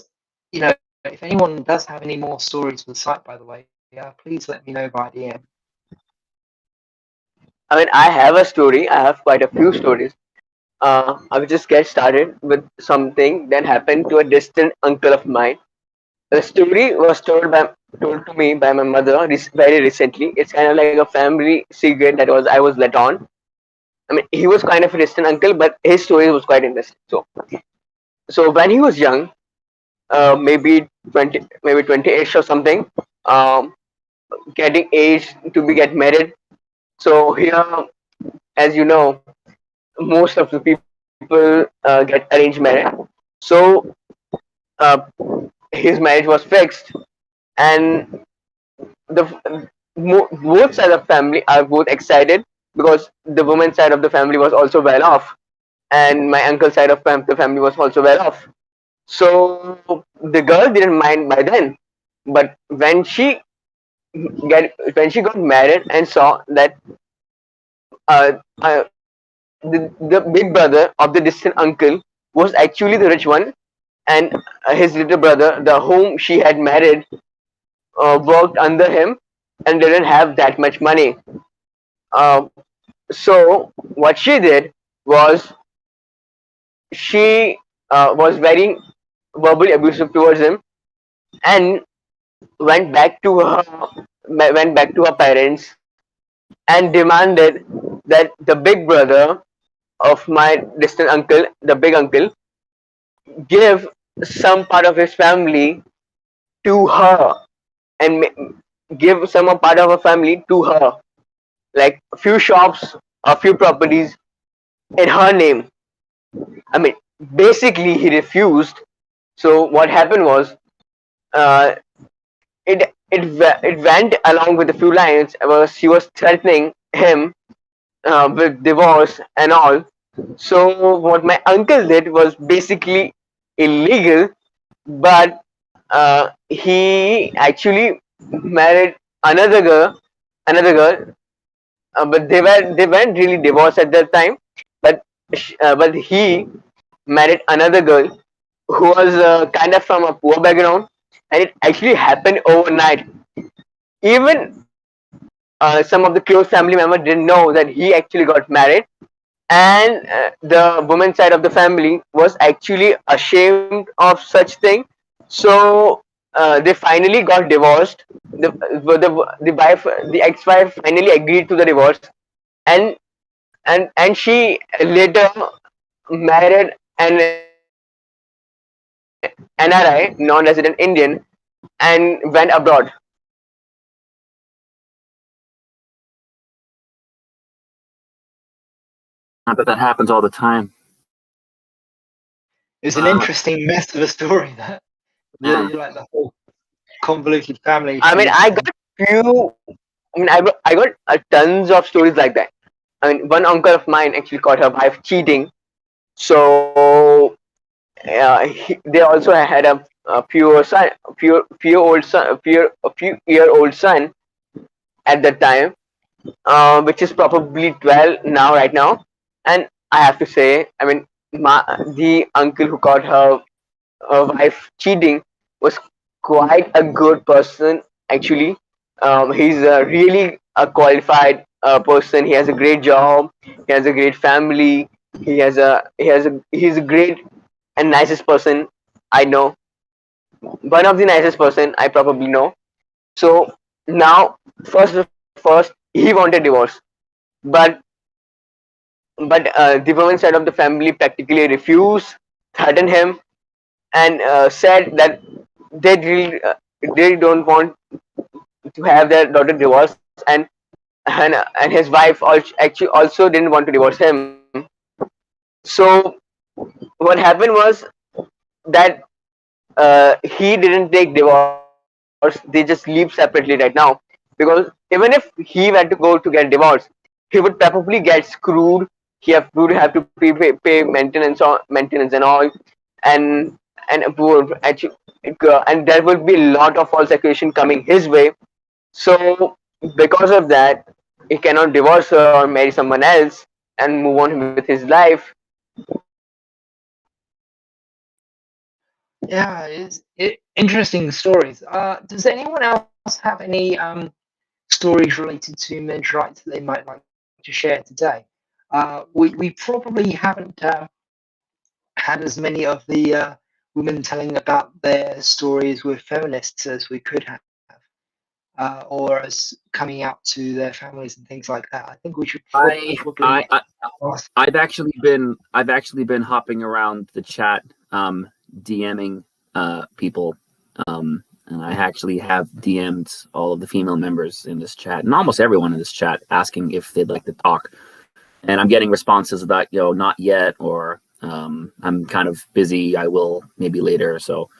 if anyone does have any more stories for the site, by the way, please let me know by DM. I mean, I have a story. I have quite a few stories. I will just get started with something that happened to a distant uncle of mine. The story was told to me by my mother very recently. It's kind of like a family secret that I was let on. I mean, he was kind of a distant uncle, but his story was quite interesting. So when he was young, maybe 20-ish or something, getting age to get married. So here, as you know, most of the people get arranged marriage. So uh, his marriage was fixed, and both sides of family are both excited, because the woman's side of the family was also well off, and my uncle's side of the family was also well off. So the girl didn't mind by then, but when she got married and saw that uh, uh, the big brother of the distant uncle was actually the rich one, and his little brother, the whom she had married, worked under him and didn't have that much money. Uh, so what she did was, she was very verbally abusive towards him, and went back to her parents and demanded that the big brother of my distant uncle, the big uncle, give some part of his family to her, and give some part of her family to her, like a few shops, a few properties in her name. I mean, basically he refused. So what happened was, it it went along with a few lines. Was she was threatening him with divorce and all. So what my uncle did was basically illegal, but he actually married another girl, but they weren't really divorced at that time. But but he married another girl who was kind of from a poor background, and it actually happened overnight. Even some of the close family members didn't know that he actually got married, and the woman's side of the family was actually ashamed of such thing. So they finally got divorced. The wife, the ex-wife, finally agreed to the divorce, and and she later married an NRI, non-resident Indian, and went abroad. I bet that happens all the time. It's an interesting mess of a story. That Yeah. like the whole convoluted family. I mean, I got few. I mean, I got tons of stories like that. I mean, one uncle of mine actually caught her wife cheating. So they also had a few year old son at that time, which is probably 12 now, right now. And I have to say, I mean, the uncle who caught her wife cheating was quite a good person, actually. He's really a qualified person. He has a great job. He has a great family. He's a great and nicest person I know. One of the nicest person I probably know. So now, first he wanted divorce, but the woman's side of the family practically refused, threatened him, and said that they don't want to have their daughter divorced, and his wife actually also didn't want to divorce him. So what happened was that he didn't take divorce. They just live separately right now, because even if he were to go to get divorced, he would probably get screwed. Would have to pay maintenance and all, and would actually, and there would be a lot of false accusation coming his way. So because of that, he cannot divorce her or marry someone else and move on with his life. Yeah, interesting stories. Does anyone else have any stories related to men's rights that they might like to share today? We probably haven't had as many of the women telling about their stories with feminists as we could have, or as coming out to their families and things like that. I think we should probably ask. I've actually been hopping around the chat, DMing people, and I actually have DM'd all of the female members in this chat and almost everyone in this chat asking if they'd like to talk. And I'm getting responses that, not yet, or I'm kind of busy. I will maybe later. So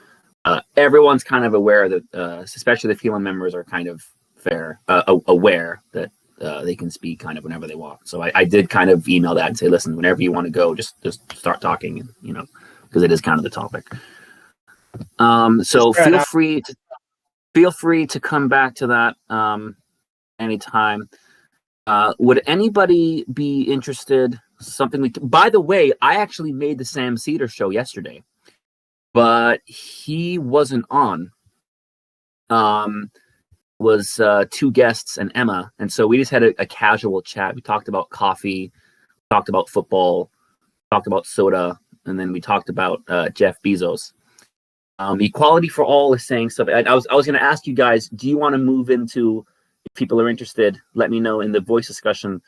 everyone's kind of aware that, especially the female members, are kind of aware that they can speak kind of whenever they want. So I did kind of email that and say, listen, whenever you want to go, just start talking, and, because it is kind of the topic. So feel free to come back to that anytime. Would anybody be interested? By the way, I actually made the Sam Cedar show yesterday, but he wasn't on. Was two guests and Emma, and so we just had a casual chat. We talked about coffee, talked about football, talked about soda, and then we talked about Jeff Bezos. Equality for All is saying stuff. I was going to ask you guys, do you want to move into, if people are interested, let me know in the voice discussion,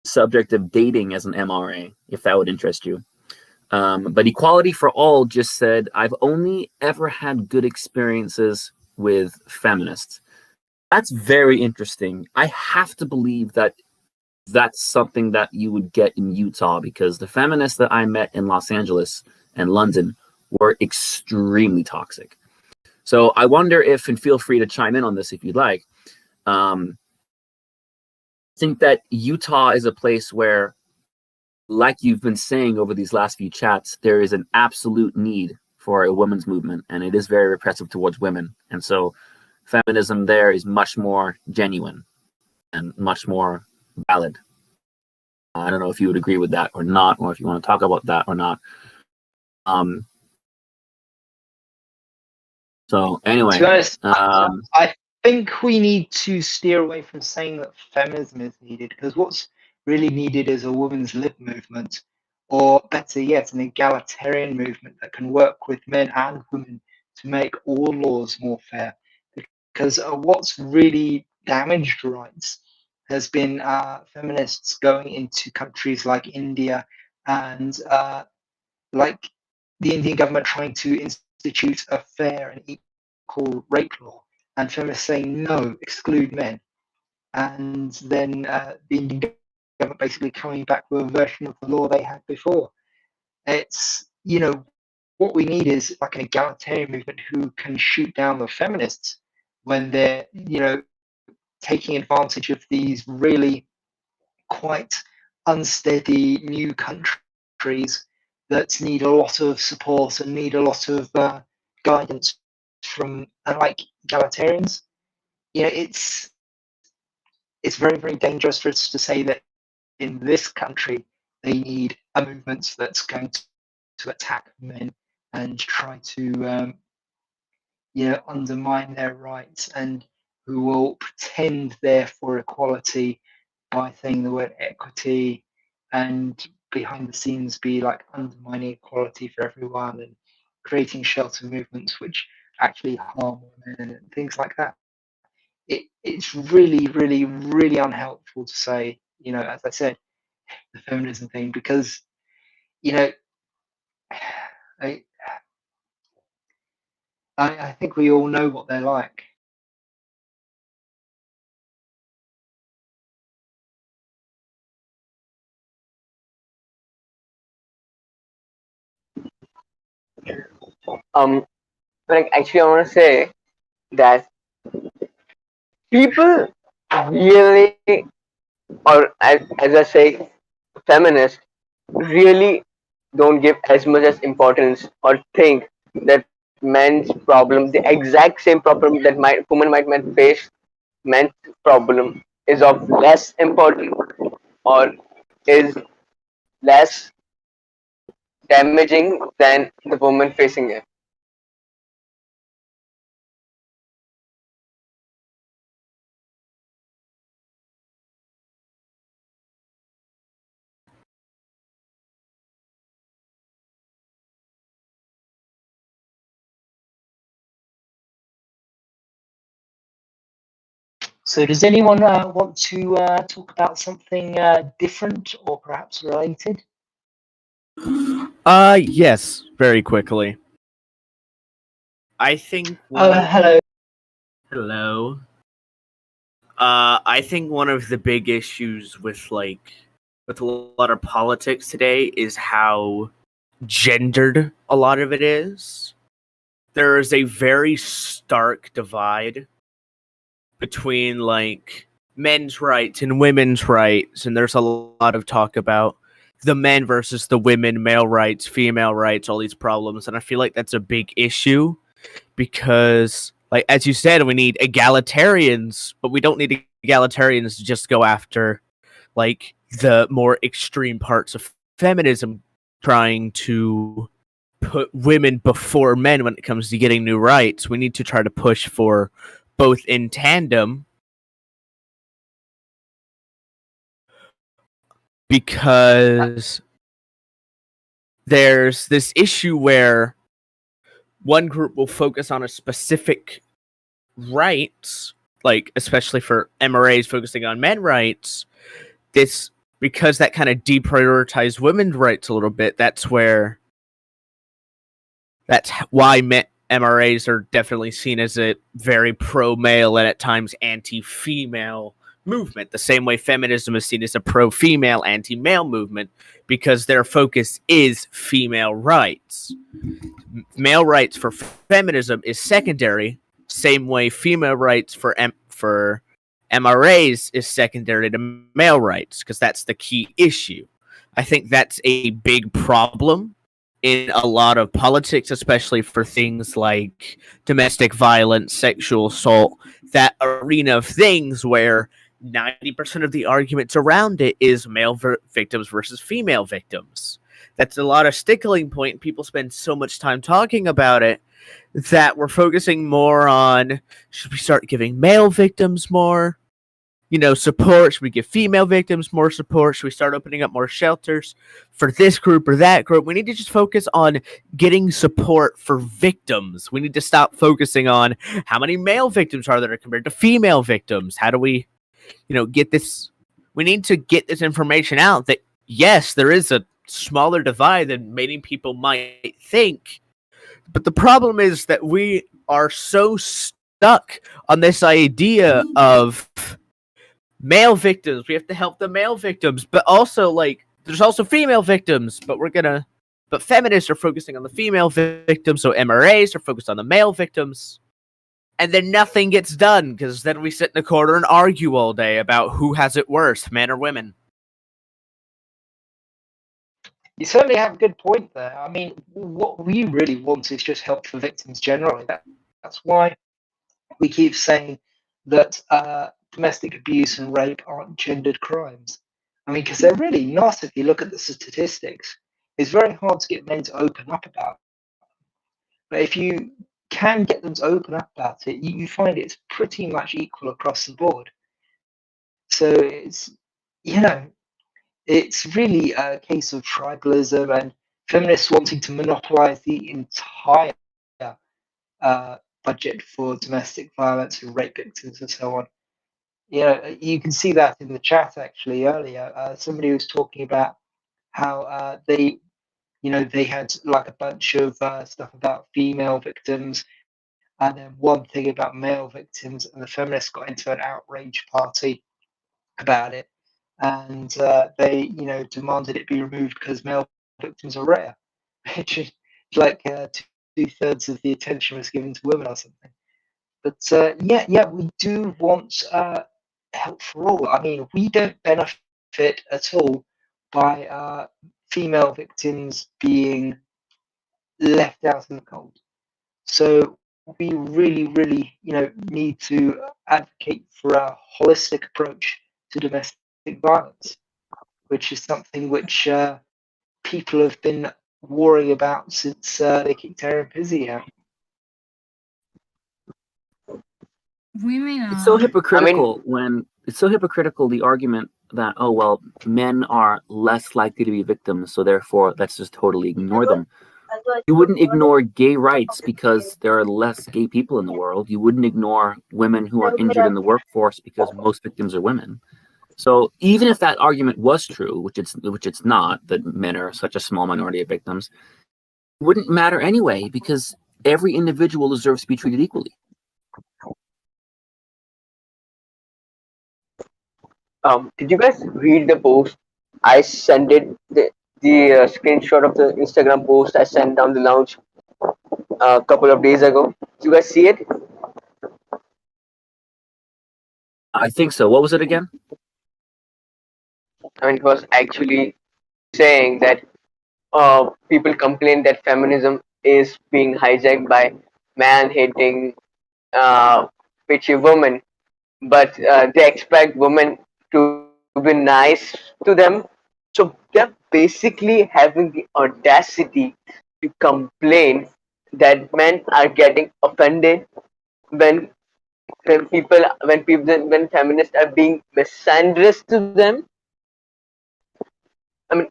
subject of dating as an MRA, if that would interest you. But Equality for All just said, I've only ever had good experiences with feminists. That's very interesting. I have to believe that that's something that you would get in Utah, because the feminists that I met in Los Angeles and London were extremely toxic. So I wonder if, and feel free to chime in on this if you'd like, think that Utah is a place where, like you've been saying over these last few chats, there is an absolute need for a women's movement, and it is very repressive towards women. And so feminism there is much more genuine and much more valid. I don't know if you would agree with that or not, or if you want to talk about that or not. So anyway, To be honest, I think we need to steer away from saying that feminism is needed, because what's really needed is a women's lib movement, or better yet, an egalitarian movement that can work with men and women to make all laws more fair. Because what's really damaged rights has been feminists going into countries like India and like the Indian government trying to institute a fair and equal rape law, and feminists saying no, exclude men, and then the Indian government basically coming back with a version of the law they had before. It's, you know, what we need is like an egalitarian movement who can shoot down the feminists when they're, you know, taking advantage of these really quite unsteady new countries that need a lot of support and need a lot of guidance from like egalitarians. You know, it's very, very dangerous for us to say that in this country they need a movement that's going to attack men and try to you know, undermine their rights, and who will pretend they're for equality by saying the word equity, and behind the scenes be like undermining equality for everyone and creating shelter movements which actually harm women and things like that. It's really, really, really unhelpful to say, you know, as I said, the feminism thing, because, you know, I think we all know what they're like. Like actually, I want to say that people really, or as I say, feminists really don't give as much as importance or think that men's problem, the exact same problem that women might face, men's problem is of less importance or is less damaging than the woman facing it. So does anyone want to talk about something different or perhaps related? Yes, very quickly. I think Hello. Hello. I think one of the big issues with a lot of politics today is how gendered a lot of it is. There is a very stark divide between like men's rights and women's rights, and there's a lot of talk about the men versus the women, male rights, female rights, all these problems, and I feel like that's a big issue because, like as you said, we need egalitarians, but we don't need egalitarians to just go after like the more extreme parts of feminism, trying to put women before men when it comes to getting new rights. We need to try to push for both in tandem, because there's this issue where one group will focus on a specific rights, like especially for MRAs focusing on men rights, this because that kind of deprioritized women's rights a little bit. That's why MRAs are definitely seen as a very pro-male and at times anti-female movement, the same way feminism is seen as a pro-female, anti-male movement, because their focus is female rights. male rights for feminism is secondary, same way female rights for MRAs is secondary to male rights, because that's the key issue. I think that's a big problem in a lot of politics, especially for things like domestic violence, sexual assault, that arena of things where 90% of the arguments around it is male victims versus female victims. That's a lot of stickling point. People spend so much time talking about it that we're focusing more on, should we start giving male victims more, support? Should we give female victims more support? Should we start opening up more shelters for this group or that group? We need to just focus on getting support for victims. We need to stop focusing on how many male victims are there compared to female victims. How do we, get this? We need to get this information out that, yes, there is a smaller divide than many people might think. But the problem is that we are so stuck on this idea of male victims. We have to help the male victims, but also there's also female victims, but feminists are focusing on the female victims, so MRAs are focused on the male victims. And then nothing gets done, because then we sit in the corner and argue all day about who has it worse, men or women. You certainly have a good point there. I mean, what we really want is just help for victims generally. That's why we keep saying that domestic abuse and rape aren't gendered crimes. I mean, because they're really not. If you look at the statistics, it's very hard to get men to open up about it. But if you can get them to open up about it, you find it's pretty much equal across the board. So it's really a case of tribalism and feminists wanting to monopolize the entire budget for domestic violence and rape victims and so on. You can see that in the chat actually earlier. Somebody was talking about how they had like a bunch of stuff about female victims and then one thing about male victims, and the feminists got into an outrage party about it, and they demanded it be removed because male victims are rare, which is like 2/3 of the attention was given to women or something. But we do want help for all. I mean, we don't benefit at all by female victims being left out in the cold. So we really, really, need to advocate for a holistic approach to domestic violence, which is something which people have been worrying about since they kicked Aaron Pizzi out. We may not. It's so hypocritical the argument that, oh, well, men are less likely to be victims, so therefore let's just totally ignore them. You wouldn't ignore gay rights because there are less gay people in the world. You wouldn't ignore women who are injured in the workforce because most victims are women. So even if that argument was true, which it's not, that men are such a small minority of victims, it wouldn't matter anyway, because every individual deserves to be treated equally. Did you guys read the post? I sent it, the screenshot of the Instagram post I sent down the lounge a couple of days ago. Did you guys see it? I think so. What was it again? I mean, it was actually saying that people complain that feminism is being hijacked by man-hating bitchy women, but they expect women to be nice to them. So they're basically having the audacity to complain that men are getting offended when feminists are being misandrous to them. I mean,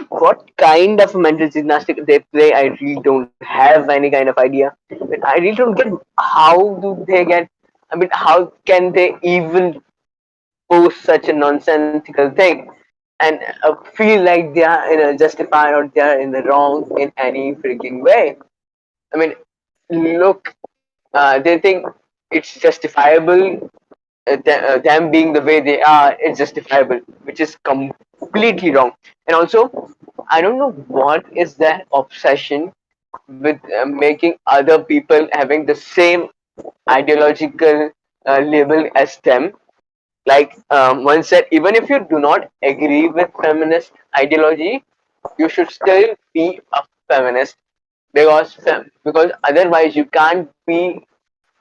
what kind of mental gymnastics they play? I really don't have any kind of idea. But I really don't get how do they get. I mean, how can they even post such a nonsensical thing and feel like they are in a justified or they are in the wrong in any freaking way? I mean, look, they think it's justifiable. Them being the way they are is justifiable, which is completely wrong. And also, I don't know what is their obsession with making other people having the same ideological label as them. Like one said, even if you do not agree with feminist ideology, you should still be a feminist, because because otherwise you can't be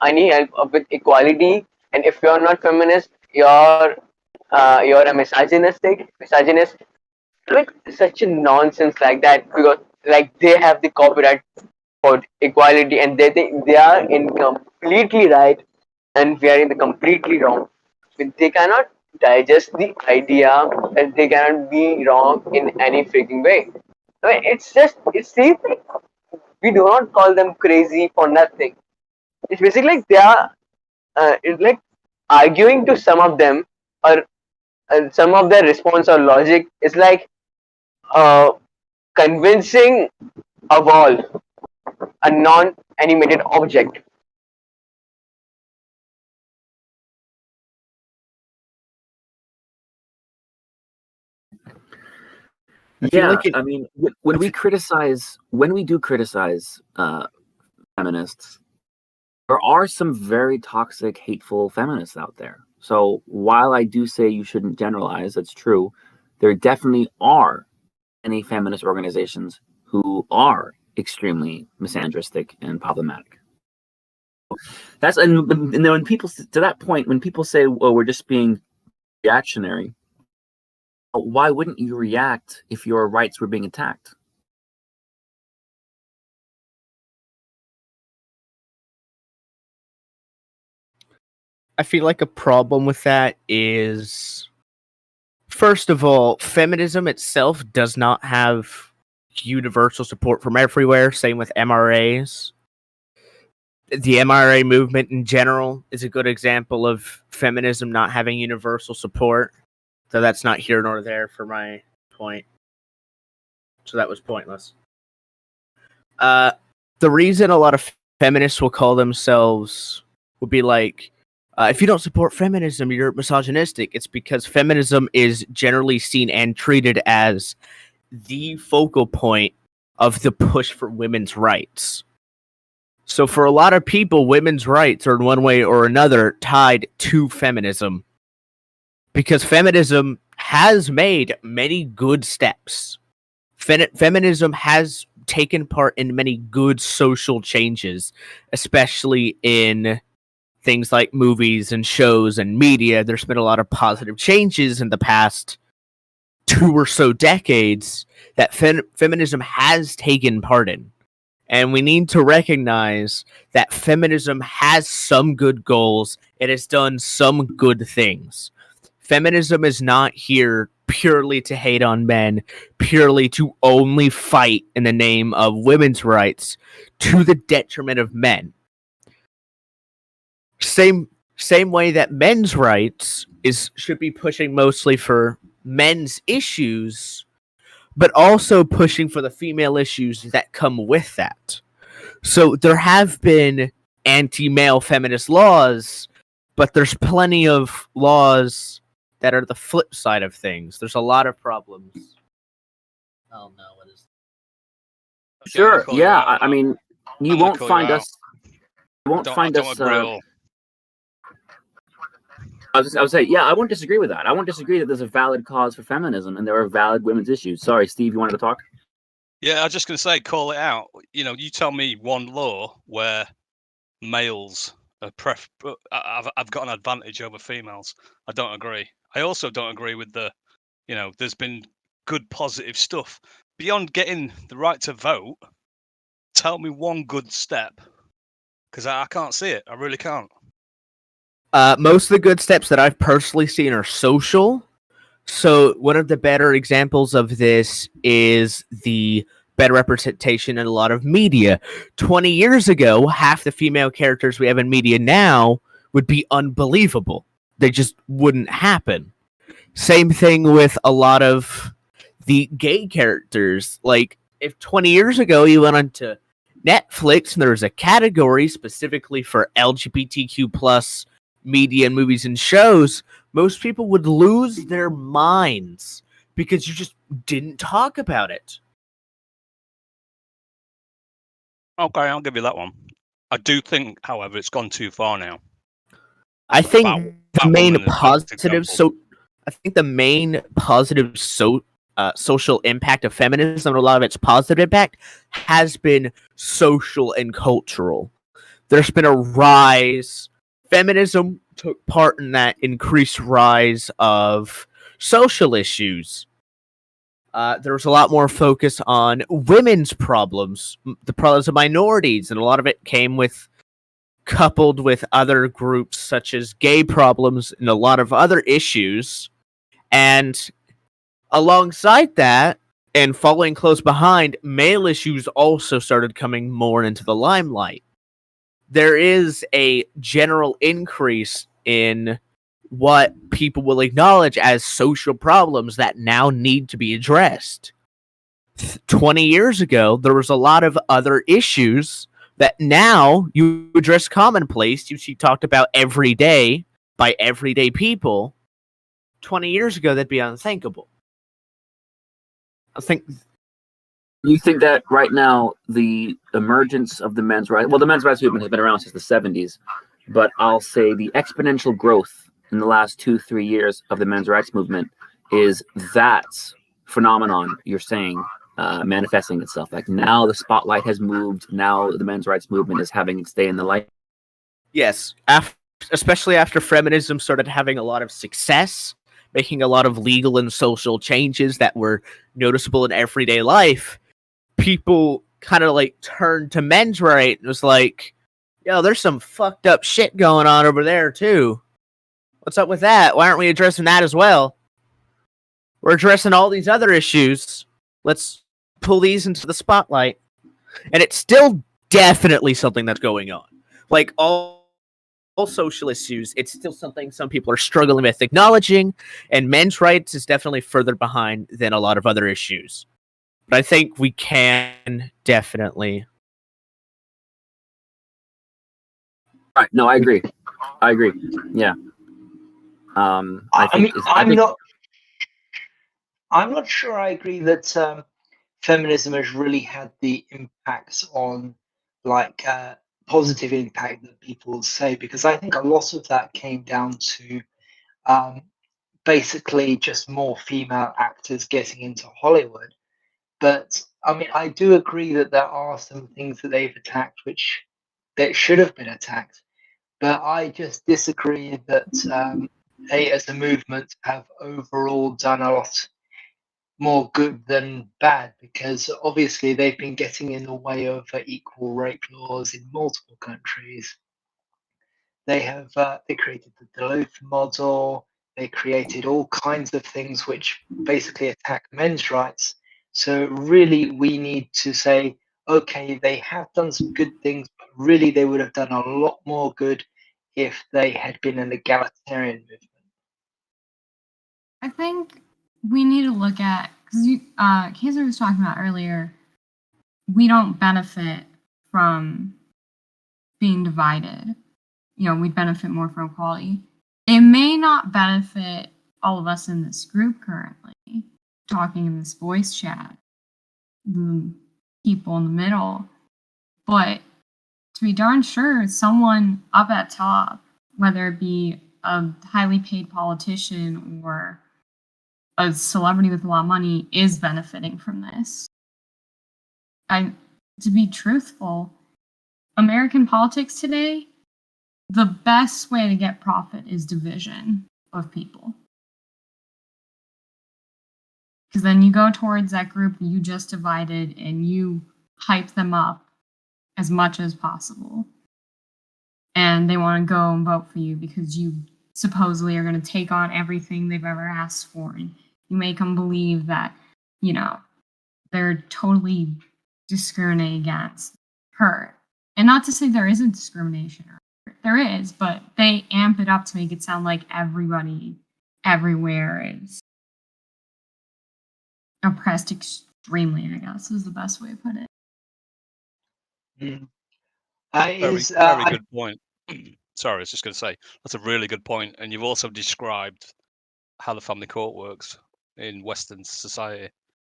any help with equality. And if you're not feminist, you're a misogynist, like such a nonsense like that, because like they have the copyright for equality, and they think they are in completely right and we are in the completely wrong. But they cannot digest the idea that they cannot be wrong in any freaking way. I mean, it seems like we do not call them crazy for nothing. It's basically like they are it's like arguing to some of them, or some of their response or logic is like uh, convincing a wall, a non-animated object. I feel Yeah, like it. I mean, when we do criticize feminists, there are some very toxic, hateful feminists out there. So while I do say you shouldn't generalize, that's true. There definitely are any feminist organizations who are extremely misogynistic and problematic. That's and then when people, to that point, when people say, "Well, we're just being reactionary," why wouldn't you react if your rights were being attacked? I feel like a problem with that is, first of all, feminism itself does not have universal support from everywhere. Same with MRAs. The MRA movement in general is a good example of feminism not having universal support. So that's not here nor there for my point. So that was pointless. The reason a lot of feminists will call themselves would be like, if you don't support feminism, you're misogynistic. It's because feminism is generally seen and treated as the focal point of the push for women's rights. So for a lot of people, women's rights are in one way or another tied to feminism, because feminism has made many good steps. Feminism has taken part in many good social changes, especially in things like movies and shows and media. There's been a lot of positive changes in the past 2 or so decades that feminism has taken part in. And we need to recognize that feminism has some good goals. It has done some good things. Feminism is not here purely to hate on men, purely to only fight in the name of women's rights to the detriment of men. Same way that men's rights should be pushing mostly for men's issues, but also pushing for the female issues that come with that. So there have been anti-male feminist laws, but there's plenty of laws that are the flip side of things. There's a lot of problems. Oh no, what is Okay, Sure. I'll call you Yeah. out I now. mean, you I'm gonna won't call find you out. us. You won't I find don't us. agree at all. I would say, yeah, I won't disagree with that. I won't disagree that there's a valid cause for feminism and there are valid women's issues. Sorry, Steve, you wanted to talk? Yeah, I was just going to say, call it out. You know, you tell me one law where males are I've got an advantage over females. I don't agree. I also don't agree with there's been good positive stuff. Beyond getting the right to vote, tell me one good step. Because I can't see it. I really can't. Most of the good steps that I've personally seen are social. So one of the better examples of this is the better representation in a lot of media. 20 years ago, half the female characters we have in media now would be unbelievable. They just wouldn't happen. Same thing with a lot of the gay characters. Like, if 20 years ago you went onto Netflix and there was a category specifically for LGBTQ plus media and movies and shows, most people would lose their minds because you just didn't talk about it. Okay, I'll give you that one. I do think, however, it's gone too far now. I think About- the about main women is the best positive. example. I think the main positive social impact of feminism, and a lot of its positive impact, has been social and cultural. There's been a rise. Feminism took part in that increased rise of social issues. There was a lot more focus on women's problems, the problems of minorities, and a lot of it came with coupled with other groups such as gay problems and a lot of other issues. And alongside that, and following close behind, male issues also started coming more into the limelight. There is a general increase in what people will acknowledge as social problems that now need to be addressed. 20 years ago, there was a lot of other issues that now you address commonplace. You talked about every day by everyday people. 20 years ago, that'd be unthinkable. I think. You think that right now the emergence of the men's rights, well, the men's rights movement has been around since the 70s, but I'll say the exponential growth in the last 2-3 years of the men's rights movement is that phenomenon you're saying manifesting itself. Like now the spotlight has moved. Now the men's rights movement is having its day in the light. Yes, especially after feminism started having a lot of success, making a lot of legal and social changes that were noticeable in everyday life, people kind of like turned to men's rights and was like, yo, there's some fucked up shit going on over there too. What's up with that? Why aren't we addressing that as well? We're addressing all these other issues. Let's pull these into the spotlight. And it's still definitely something that's going on. Like all social issues, it's still something some people are struggling with acknowledging, and men's rights is definitely further behind than a lot of other issues. But I think we can definitely. Right. No, I agree. Yeah. I'm not sure I agree that feminism has really had the impacts on like positive impact that people say, because I think a lot of that came down to basically just more female actors getting into Hollywood. But I mean, I do agree that there are some things that they've attacked which that should have been attacked. But I just disagree that they, as a movement, have overall done a lot more good than bad, because obviously they've been getting in the way of equal rape laws in multiple countries. They have they created the Duluth model. They created all kinds of things which basically attack men's rights. So really, we need to say, okay, they have done some good things, but really they would have done a lot more good if they had been an egalitarian movement. I think we need to look at, because Kaiser was talking about earlier, we don't benefit from being divided. You know, we benefit more from equality. It may not benefit all of us in this group currently, talking in this voice chat, the people in the middle, but to be darn sure, someone up at top, whether it be a highly paid politician or a celebrity with a lot of money, is benefiting from this. To be truthful, American politics today, the best way to get profit is division of people. Because then you go towards that group you just divided and you hype them up as much as possible. And they want to go and vote for you because you supposedly are going to take on everything they've ever asked for. And you make them believe that, you know, they're totally discriminating against her. And not to say there isn't discrimination. There is, but they amp it up to make it sound like everybody everywhere is oppressed extremely, I guess, is the best way to put it. Very good point. Sorry, I was just going to say, that's a really good point. And you've also described how the family court works in Western society.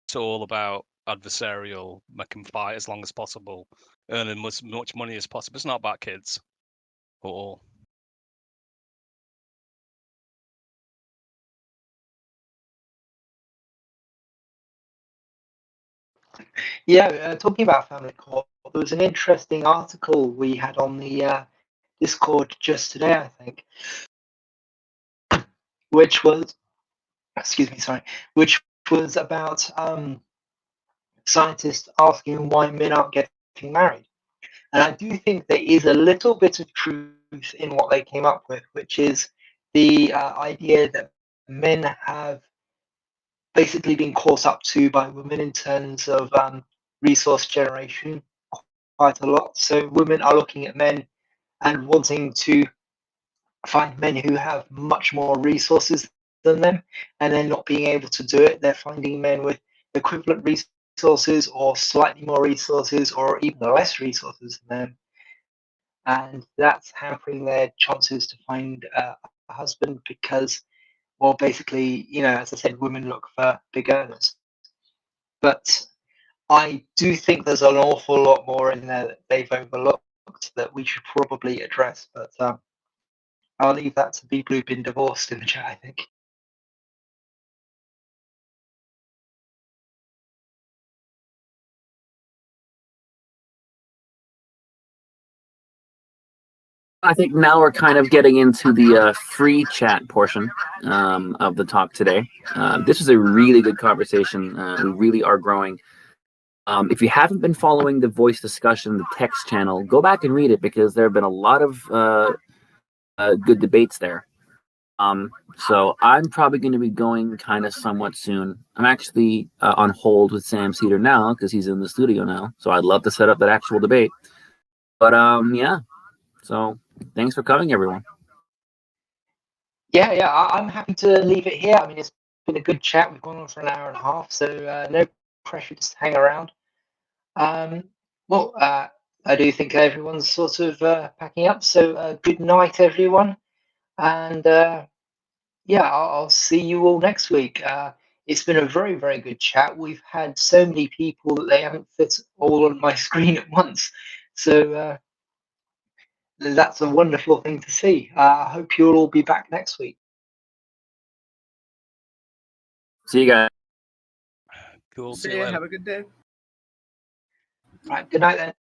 It's all about adversarial, make them fight as long as possible, earning as much money as possible. It's not about kids at all. Yeah, talking about family court, there was an interesting article we had on the Discord just today, I think, which was, excuse me, sorry, which was about scientists asking why men aren't getting married. And I do think there is a little bit of truth in what they came up with, which is the idea that men have basically been caught up to by women in terms of resource generation quite a lot. So women are looking at men and wanting to find men who have much more resources than them, and then not being able to do it. They're finding men with equivalent resources or slightly more resources or even less resources than them. And that's hampering their chances to find a husband because, well, basically, as I said, women look for big earners. But I do think there's an awful lot more in there that they've overlooked that we should probably address. But I'll leave that to people who've been divorced in the chat, I think. I think now we're kind of getting into the free chat portion of the talk today. This is a really good conversation. We really are growing. If you haven't been following the voice discussion, the text channel, go back and read it because there have been a lot of good debates there. So I'm probably going to be going kind of somewhat soon. I'm actually on hold with Sam Cedar now because he's in the studio now. So I'd love to set up that actual debate. But yeah. So thanks for coming, everyone. Yeah, I'm happy to leave it here. I mean, it's been a good chat. We've gone on for an hour and a half, so no pressure to hang around. Well, I do think everyone's sort of packing up. So good night, everyone. And yeah, I'll see you all next week. It's been a very, very good chat. We've had so many people that they haven't fit all on my screen at once. So that's a wonderful thing to see. I hope you'll all be back next week. See you guys. Cool. See ya. Have a good day. Right, good night then.